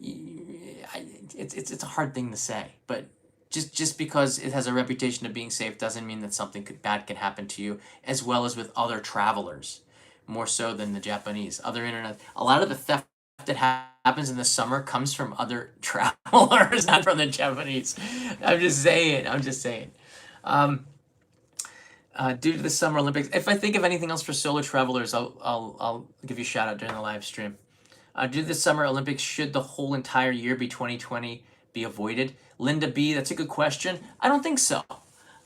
It's a hard thing to say, but just because it has a reputation of being safe doesn't mean that something bad can happen to you, as well as with other travelers, more so than the Japanese. A lot of the theft that happens in the summer comes from other travelers, not from the Japanese. I'm just saying. Due to the Summer Olympics, if I think of anything else for solo travelers, I'll give you a shout out during the live stream. Due to the Summer Olympics, should the whole entire year be 2020 be avoided? Linda B, that's a good question. I don't think so.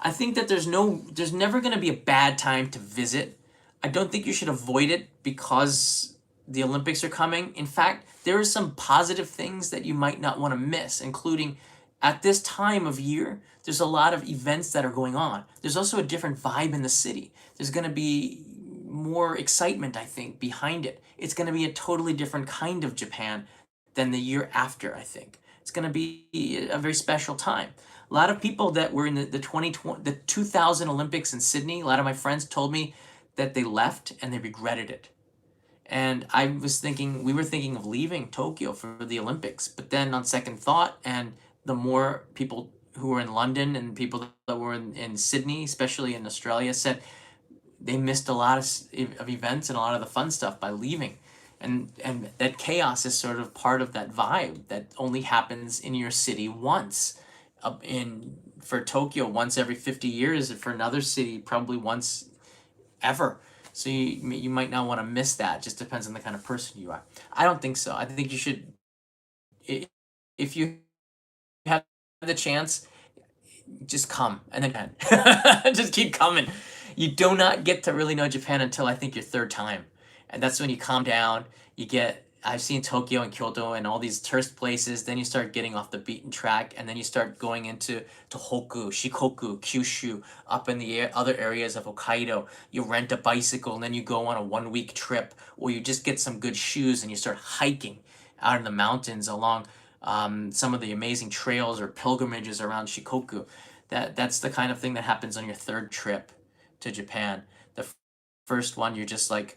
I think that there's never going to be a bad time to visit. I don't think you should avoid it because the Olympics are coming. In fact, there are some positive things that you might not want to miss, including at this time of year, there's a lot of events that are going on. There's also a different vibe in the city. There's going to be more excitement, I think, behind it. It's going to be a totally different kind of Japan than the year after, I think. It's going to be a very special time. A lot of people that were in the 2000 Olympics in Sydney, a lot of my friends told me that they left and they regretted it. And we were thinking of leaving Tokyo for the Olympics. But then on second thought, and the more people who were in London and people that were in Sydney, especially in Australia, said they missed a lot of events and a lot of the fun stuff by leaving. And that chaos is sort of part of that vibe that only happens in your city once. For Tokyo, once every 50 years, and for another city, probably once ever. So you might not want to miss that. Just depends on the kind of person you are. I don't think so. I think you should, if you have the chance, just come and then just keep coming. You do not get to really know Japan until I think your third time, and that's when you calm down. I've seen Tokyo and Kyoto and all these tourist places. Then you start getting off the beaten track, and then you start going into Tohoku, Shikoku, Kyushu, up in the other areas of Hokkaido. You rent a bicycle, and then you go on a 1-week trip, or you just get some good shoes and you start hiking out in the mountains along some of the amazing trails or pilgrimages around Shikoku. That's the kind of thing that happens on your third trip to Japan. The first one, you're just like,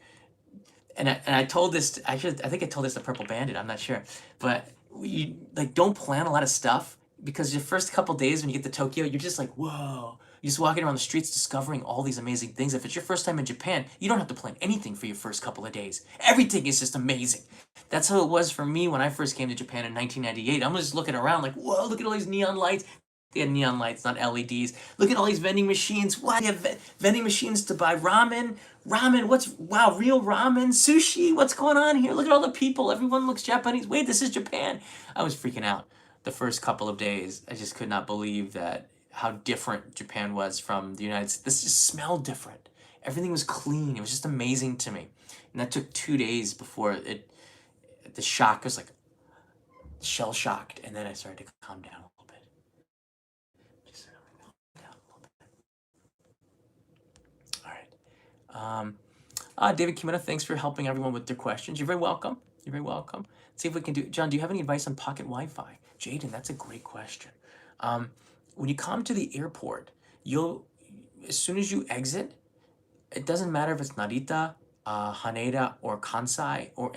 and I told this, I think I told this to Purple Bandit, I'm not sure, but you don't plan a lot of stuff, because your first couple days when you get to Tokyo, you're just like, whoa, You're just walking around the streets discovering all these amazing things. If it's your first time in Japan, you don't have to plan anything for your first couple of days. Everything is just amazing. That's how it was for me when I first came to Japan in 1998. I'm just looking around like, whoa, look at all these neon lights. They had neon lights, not LEDs. Look at all these vending machines. Wow, they have vending machines to buy ramen. Wow, real ramen, sushi. What's going on here? Look at all the people. Everyone looks Japanese. Wait, this is Japan. I was freaking out the first couple of days. I just could not believe that how different Japan was from the United States. This just smelled different. Everything was clean. It was just amazing to me. And that took 2 days before the shock was like shell shocked. And then I started to calm down a little bit. Just calm down a little bit. All right. David Kimura, thanks for helping everyone with their questions. You're very welcome. You're very welcome. Let's see if we can do. John, do you have any advice on pocket Wi-Fi? Jaden, that's a great question. When you come to the airport, as soon as you exit, it doesn't matter if it's Narita, Haneda, or Kansai, or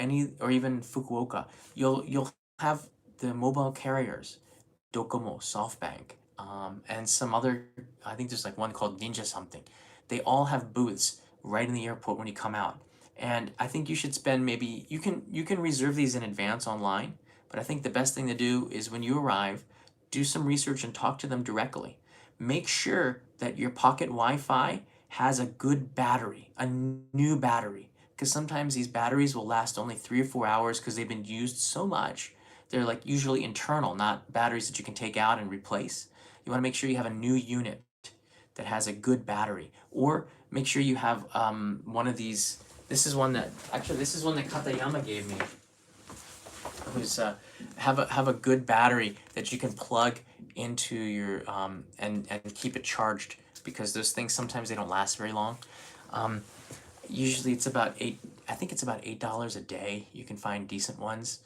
even Fukuoka. You'll have the mobile carriers, Docomo, SoftBank, and some other. I think there's like one called Ninja something. They all have booths right in the airport when you come out. And I think you should spend maybe you can reserve these in advance online, but I think the best thing to do is when you arrive, do some research and talk to them directly. Make sure that your pocket Wi-Fi has a good battery, a new battery, because sometimes these batteries will last only 3 or 4 hours because they've been used so much. They're like usually internal, not batteries that you can take out and replace. You want to make sure you have a new unit that has a good battery, or make sure you have one of these. This is one that Katayama gave me. Who's have a good battery that you can plug into your and keep it charged, because those things sometimes they don't last very long. Usually it's about $8 a day. You can find decent ones,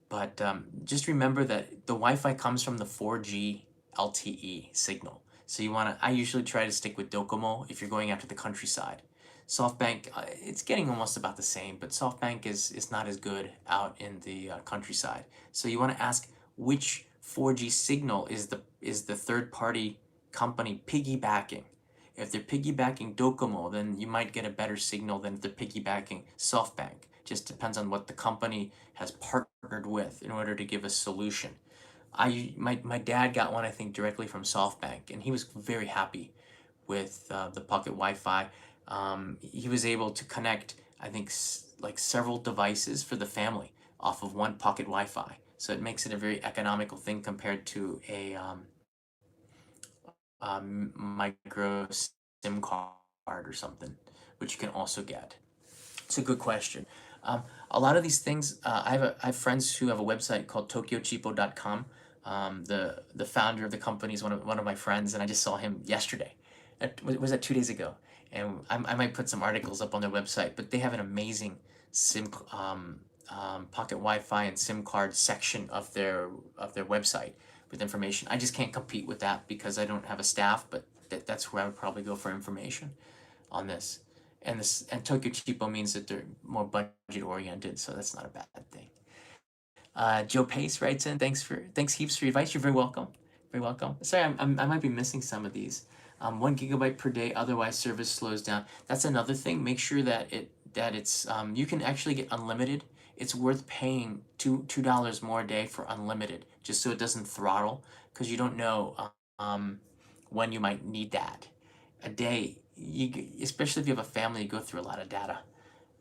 but just remember that the Wi-Fi comes from the 4G LTE signal. So I usually try to stick with Docomo if you're going out to the countryside. SoftBank, it's getting almost about the same, but SoftBank is not as good out in the countryside. So you want to ask which 4G signal is the third-party company piggybacking. If they're piggybacking Docomo, then you might get a better signal than if they're piggybacking SoftBank. Just depends on what the company has partnered with in order to give a solution. My dad got one, I think, directly from SoftBank, and he was very happy with the pocket Wi-Fi. He was able to connect, I think, like several devices for the family off of one pocket Wi-Fi. So it makes it a very economical thing compared to a micro SIM card or something, which you can also get. It's a good question. A lot of these things, I have friends who have a website called tokyocheapo.com. The founder of the company is one of my friends, and I just saw him yesterday. Was that 2 days ago? And I might put some articles up on their website, but they have an amazing pocket Wi-Fi and SIM card section of their website with information. I just can't compete with that because I don't have a staff, but that's where I would probably go for information on this. And Tokyo Cheapo means that they're more budget oriented, so that's not a bad thing. Joe Pace writes in, thanks heaps for your advice. You're very welcome. Very welcome. Sorry, I might be missing some of these. 1 gigabyte per day, otherwise service slows down. That's another thing. Make sure that it's you can actually get unlimited. It's worth paying $2 more a day for unlimited, just so it doesn't throttle, because you don't know when you might need that. A day, especially if you have a family, you go through a lot of data.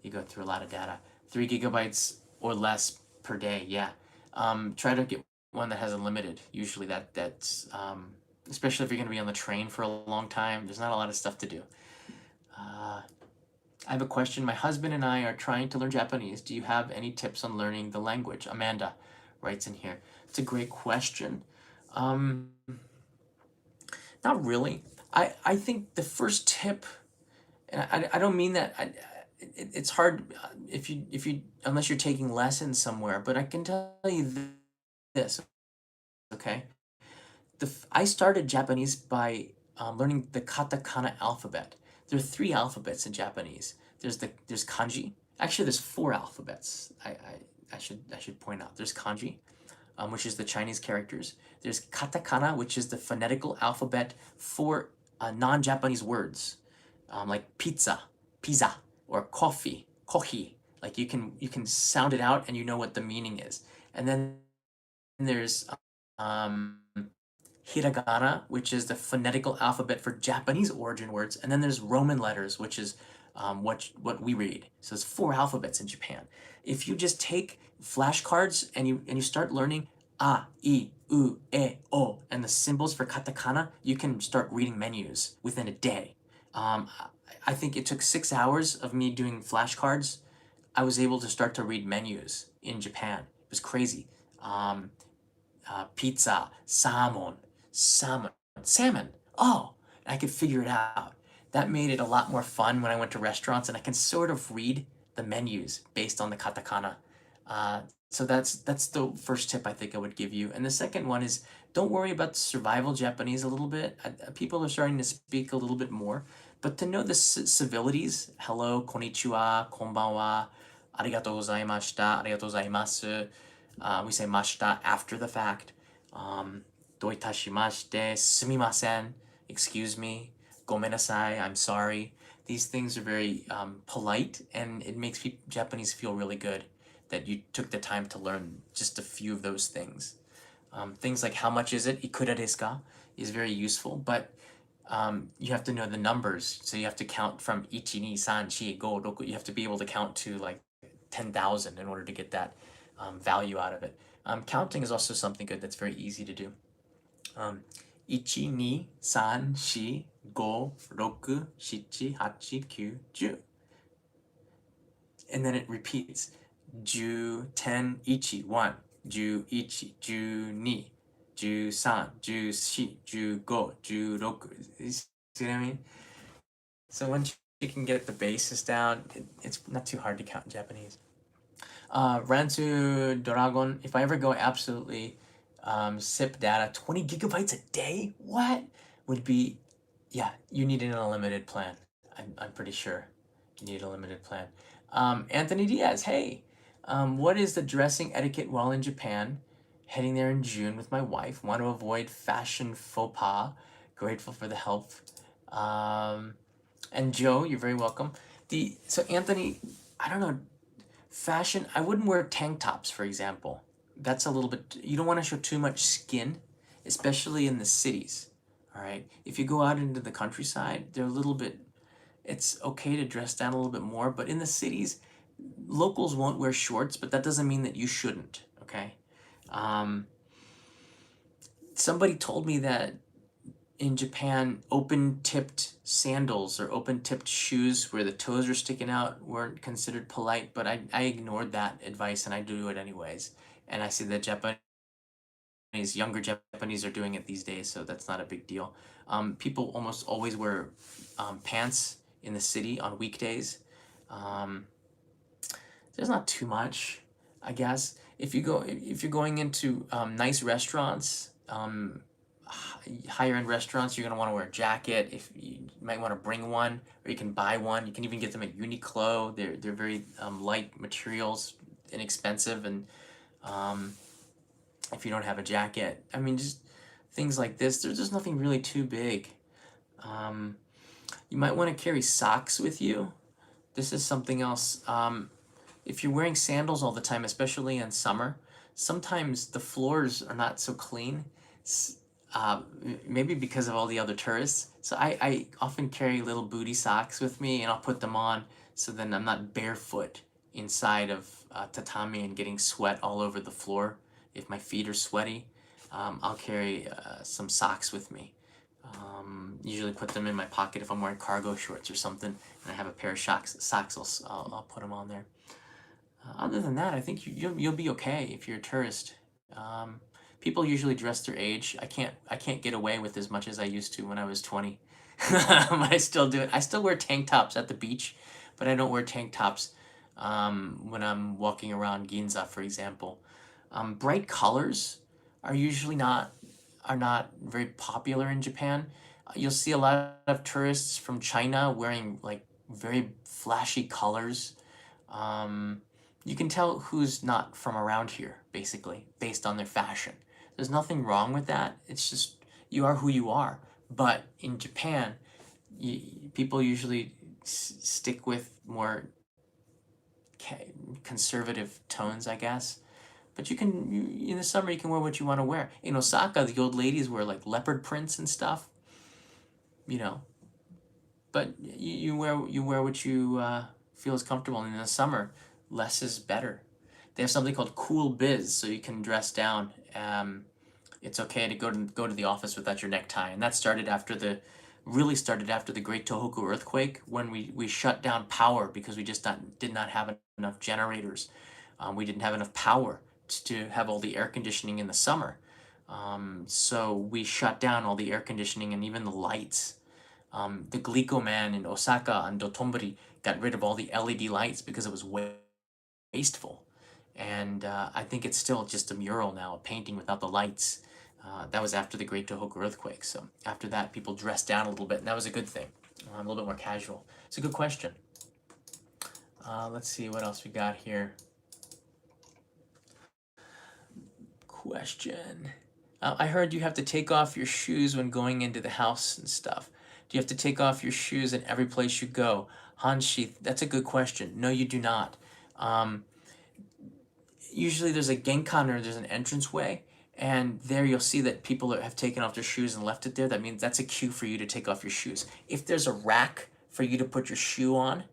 3 gigabytes or less per day. Yeah. Try to get one that has unlimited. Usually that's especially if you're going to be on the train for a long time. There's not a lot of stuff to do. I have a question. My husband and I are trying to learn Japanese. Do you have any tips on learning the language? Amanda writes in here. It's a great question. Not really. I think the first tip, and I don't mean that. It's hard if you unless you're taking lessons somewhere. But I can tell you this. Okay. I started Japanese by learning the katakana alphabet. There are 3 alphabets in Japanese. There's kanji. Actually, there's 4 alphabets. I should point out. There's kanji, which is the Chinese characters. There's katakana, which is the phonetical alphabet for non-Japanese words, like pizza, or coffee, kohi. Like you can sound it out and you know what the meaning is. And then there's hiragana, which is the phonetical alphabet for Japanese origin words, and then there's Roman letters, which is what we read. So there's 4 alphabets in Japan. If you just take flashcards and you start learning a, I, u, e, o, and the symbols for katakana, you can start reading menus within a day. I think it took 6 hours of me doing flashcards. I was able to start to read menus in Japan. It was crazy. Pizza, salmon. Oh, I could figure it out. That made it a lot more fun when I went to restaurants, and I can sort of read the menus based on the katakana. So that's the first tip I think I would give you. And the second one is don't worry about survival Japanese a little bit. People are starting to speak a little bit more, but to know the civilities, hello, konnichiwa, konbanwa, arigatou gozaimashita, arigatou gozaimasu. We say mashita after the fact. Doitashimashite, sumimasen, excuse me, gomenasai, I'm sorry. These things are very polite, and it makes Japanese feel really good that you took the time to learn just a few of those things. Things like how much is it, ikura desu ka, is very useful, but you have to know the numbers. So you have to count from 1, 2, 3, 4, 5, 6. You have to be able to count to like 10,000 in order to get that value out of it. Counting is also something good that's very easy to do. 1, 2, 3, 4, 5, 6, 7, 8, 9, 10. And then it repeats. 10, 10, 1, 11, 12, 13, 14, 15, 16. See what I mean? So once you can get the basis down, it's not too hard to count in Japanese. Ransu Dragon, if I ever go absolutely SIP data, 20 gigabytes a day? What? Would be, yeah, you need an unlimited plan. I'm pretty sure you need a limited plan. Anthony Diaz, hey, what is the dressing etiquette while in Japan? Heading there in June with my wife. Want to avoid fashion faux pas. Grateful for the help. And Joe, you're very welcome. So Anthony, I don't know, fashion, I wouldn't wear tank tops, for example. That's a little bit, you don't want to show too much skin, especially in the cities. All right. If you go out into the countryside, they're a little bit, it's okay to dress down a little bit more, but in the cities, locals won't wear shorts, but that doesn't mean that you shouldn't. Okay. Somebody told me that in Japan, open-tipped sandals or open-tipped shoes where the toes are sticking out weren't considered polite, but I ignored that advice and I do it anyways. And I see that younger Japanese are doing it these days, so that's not a big deal. People almost always wear pants in the city on weekdays. There's not too much, I guess. If you're going into nice restaurants, higher end restaurants, you're gonna want to wear a jacket. If you might want to bring one, or you can buy one. You can even get them at Uniqlo. They're very light materials, inexpensive, and if you don't have a jacket, I mean, just things like this. There's just nothing really too big. You might want to carry socks with you. This is something else. If you're wearing sandals all the time, especially in summer, sometimes the floors are not so clean. Maybe because of all the other tourists. So I often carry little booty socks with me, and I'll put them on so then I'm not barefoot inside of tatami and getting sweat all over the floor. If my feet are sweaty, I'll carry some socks with me. Usually put them in my pocket if I'm wearing cargo shorts or something, and I have a pair of socks. I'll put them on there. Other than that, I think you'll be okay if you're a tourist. People usually dress their age. I can't get away with as much as I used to when I was 20. But I still do it. I still wear tank tops at the beach, but I don't wear tank tops when I'm walking around Ginza, for example. Bright colors are usually not very popular in Japan. You'll see a lot of tourists from China wearing like very flashy colors. You can tell who's not from around here, basically, based on their fashion. There's nothing wrong with that. It's just you are who you are. But in Japan, people usually stick with more conservative tones, I guess. But in the summer, you can wear what you want to wear. In Osaka, the old ladies wear like leopard prints and stuff, you know. But you wear what you feel is comfortable. And in the summer, less is better. They have something called cool biz, so you can dress down. It's okay to go to the office without your necktie, and that really started after the Great Tohoku earthquake, when we shut down power because we just did not have enough generators. We didn't have enough power to have all the air conditioning in the summer. So we shut down all the air conditioning and even the lights. The Glico man in Osaka and Dotonbori got rid of all the LED lights because it was wasteful. And I think it's still just a mural now, a painting without the lights. That was after the Great Tohoku earthquake. So after that, people dressed down a little bit, and that was a good thing. A little bit more casual. It's a good question. Let's see what else we got here. Question. I heard you have to take off your shoes when going into the house and stuff. Do you have to take off your shoes in every place you go? Hanshi, that's a good question. No, you do not. Usually there's a genkan, or there's an entranceway, and there you'll see that people have taken off their shoes and left it there. That means that's a cue for you to take off your shoes. If there's a rack for you to put your shoe on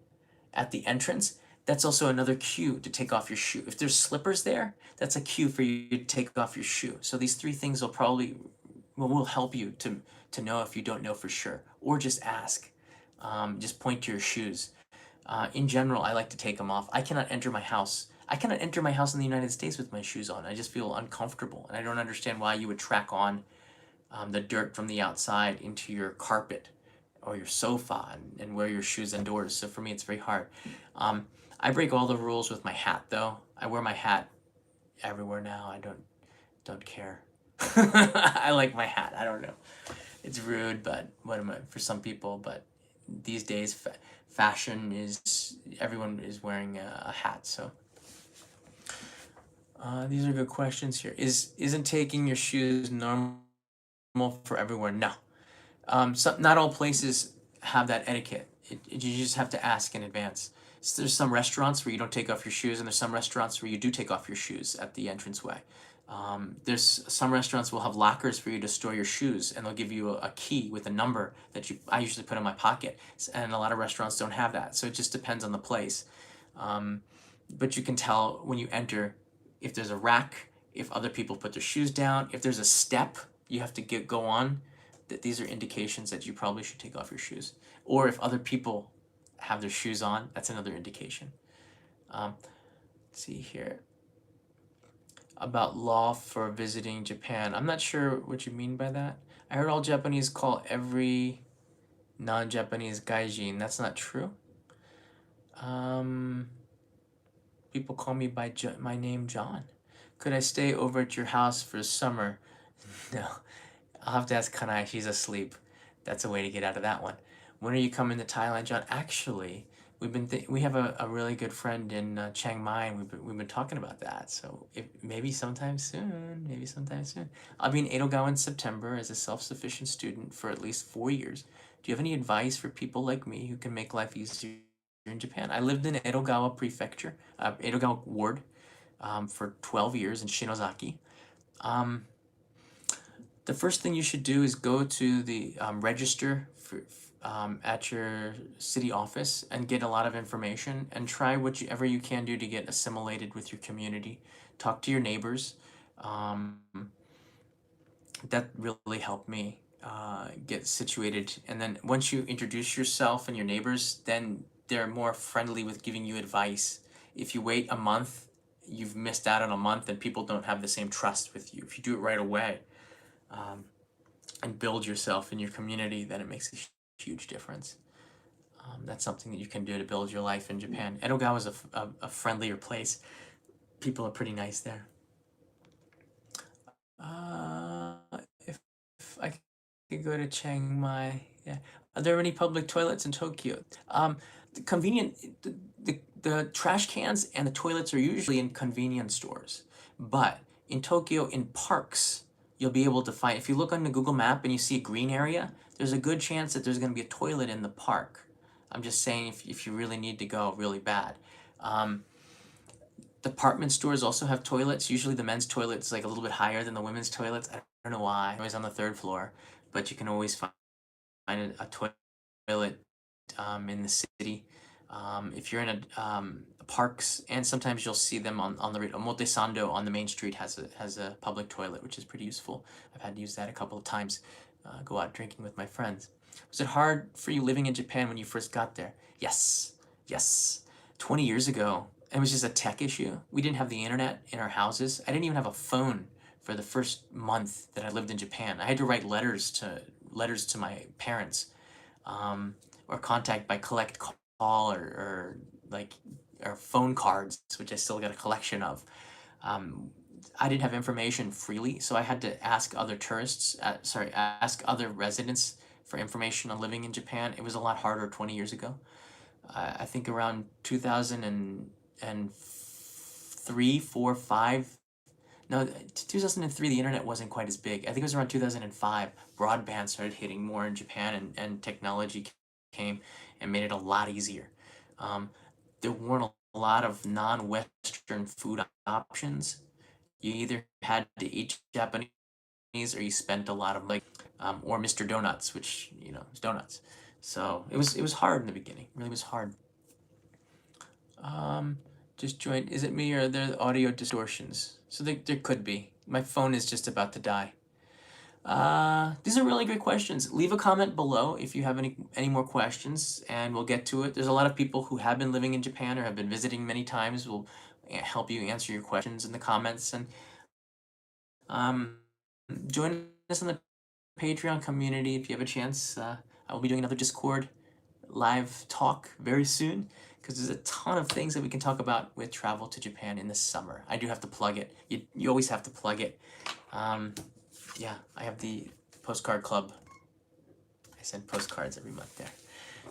at the entrance, that's also another cue to take off your shoe. If there's slippers there, that's a cue for you to take off your shoe. So these three things will help you to know if you don't know for sure, or just ask. Just point to your shoes. In general, I like to take them off. I cannot enter my house in the United States with my shoes on. I just feel uncomfortable, and I don't understand why you would track on the dirt from the outside into your carpet or your sofa and wear your shoes indoors. So for me, it's very hard. I break all the rules with my hat, though. I wear my hat everywhere now. I don't care. I like my hat. I don't know. It's rude, but for some people. But these days, fashion is, everyone is wearing a hat. So these are good questions here. Isn't taking your shoes normal for everywhere? No. Not all places have that etiquette. You just have to ask in advance. So there's some restaurants where you don't take off your shoes, and there's some restaurants where you do take off your shoes at the entranceway. There's some restaurants will have lockers for you to store your shoes, and they'll give you a key with a number that I usually put in my pocket. And a lot of restaurants don't have that, so it just depends on the place. But you can tell when you enter if there's a rack, if other people put their shoes down, if there's a step you have to go on. That these are indications that you probably should take off your shoes. Or if other people have their shoes on, that's another indication. Let's see here. About law for visiting Japan. I'm not sure what you mean by that. I heard all Japanese call every non-Japanese gaijin. That's not true. People call me by my name, John. Could I stay over at your house for summer? No. I'll have to ask Kanai. She's asleep. That's a way to get out of that one. When are you coming to Thailand, John? Actually, we have a really good friend in Chiang Mai, and we've been talking about that. So maybe sometime soon. I'll be in Edogawa in September as a self-sufficient student for at least 4 years. Do you have any advice for people like me who can make life easier in Japan? I lived in Edogawa Prefecture, Edogawa Ward, for 12 years in Shinozaki. The first thing you should do is go to the register at your city office and get a lot of information, and try whatever you can do to get assimilated with your community. Talk to your neighbors. That really helped me get situated. And then once you introduce yourself and your neighbors, then they're more friendly with giving you advice. If you wait a month, you've missed out on a month, and people don't have the same trust with you. If you do it right away, and build yourself in your community, then it makes a huge difference. That's something that you can do to build your life in Japan. Edogawa is a friendlier place. People are pretty nice there. If I could go to Chiang Mai, yeah. Are there any public toilets in Tokyo? The trash cans and the toilets are usually in convenience stores, but in Tokyo, in parks, you'll be able to find, if you look on the Google map and you see a green area, there's a good chance that there's going to be a toilet in the park. I'm just saying if you really need to go really bad. Department stores also have toilets. Usually the men's toilet is like a little bit higher than the women's toilets. I don't know why. Always on the third floor, but you can always find a toilet in the city. If you're in parks, and sometimes you'll see them on the Omotesando on the main street has a public toilet, which is pretty useful. I've had to use that a couple of times. Go out drinking with my friends. Was it hard for you living in Japan when you first got there? Yes. 20 years ago, it was just a tech issue. We didn't have the internet in our houses. I didn't even have a phone for the first month that I lived in Japan. I had to write letters to my parents, or contact by collect call or phone cards, which I still got a collection of. I didn't have information freely, so I had to ask other ask other residents for information on living in Japan. It was a lot harder 20 years ago. I think around 2003, 4, 5. No, 2003, the internet wasn't quite as big. I think it was around 2005, broadband started hitting more in Japan, and technology came and made it a lot easier. There weren't a lot of non-Western food options. You either had to eat Japanese or you spent a lot of or Mr. Donuts, which, is donuts. So it was hard in the beginning. It really was hard. Just joined. Is it me or are there audio distortions? So there could be. My phone is just about to die. These are really great questions. Leave a comment below if you have any more questions, and we'll get to it. There's a lot of people who have been living in Japan or have been visiting many times. Will help you answer your questions in the comments, and join us in the Patreon community if you have a chance. I will be doing another Discord live talk very soon, because there's a ton of things that we can talk about with travel to Japan in the summer. I do have to plug it. You always have to plug it. Yeah, I have the postcard club. I send postcards every month there.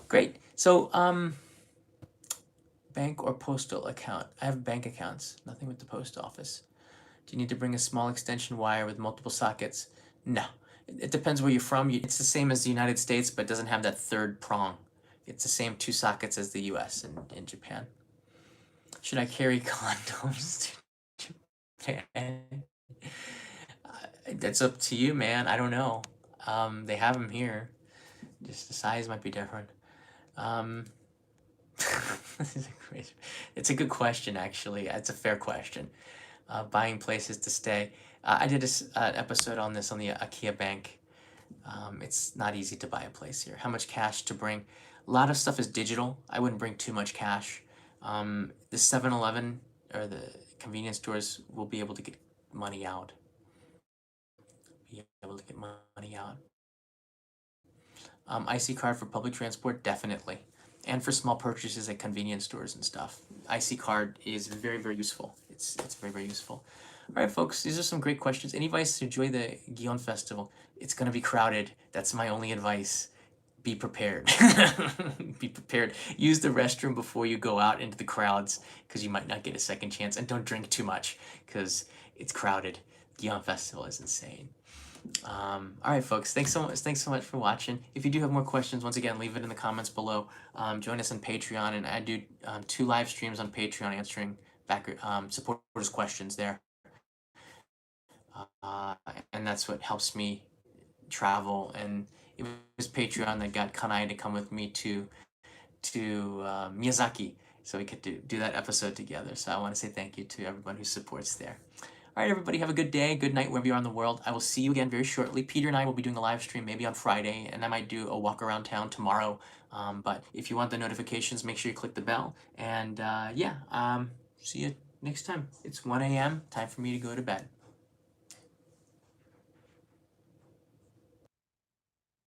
Great. So, bank or postal account? I have bank accounts, nothing with the post office. Do you need to bring a small extension wire with multiple sockets? No. It depends where you're from. It's the same as the United States, but doesn't have that third prong. It's the same 2 sockets as the US and in Japan. Should I carry condoms to Japan? That's up to you, man. I don't know. They have them here. Just the size might be different. It's a good question, actually. It's a fair question. Buying places to stay. I did an episode on this on the IKEA Bank. It's not easy to buy a place here. How much cash to bring? A lot of stuff is digital. I wouldn't bring too much cash. The 7-Eleven or the convenience stores will be able to get money out. IC card for public transport, definitely. And for small purchases at convenience stores and stuff. IC card is very, very useful. It's very, very useful. All right, folks, these are some great questions. Any advice to enjoy the Gion Festival? It's going to be crowded. That's my only advice. Be prepared. Be prepared. Use the restroom before you go out into the crowds, because you might not get a second chance. And don't drink too much, because it's crowded. Gion Festival is insane. All right, folks. Thanks so much for watching. If you do have more questions, once again, leave it in the comments below. Join us on Patreon, and I do 2 live streams on Patreon answering supporters' questions there. And that's what helps me travel. And it was Patreon that got Kanai to come with me to Miyazaki, so we could do that episode together. So I want to say thank you to everyone who supports there. All right, everybody, have a good day, good night, wherever you are in the world. I will see you again very shortly. Peter and I will be doing a live stream maybe on Friday, and I might do a walk around town tomorrow. But if you want the notifications, make sure you click the bell. And see you next time. It's 1 a.m. Time for me to go to bed.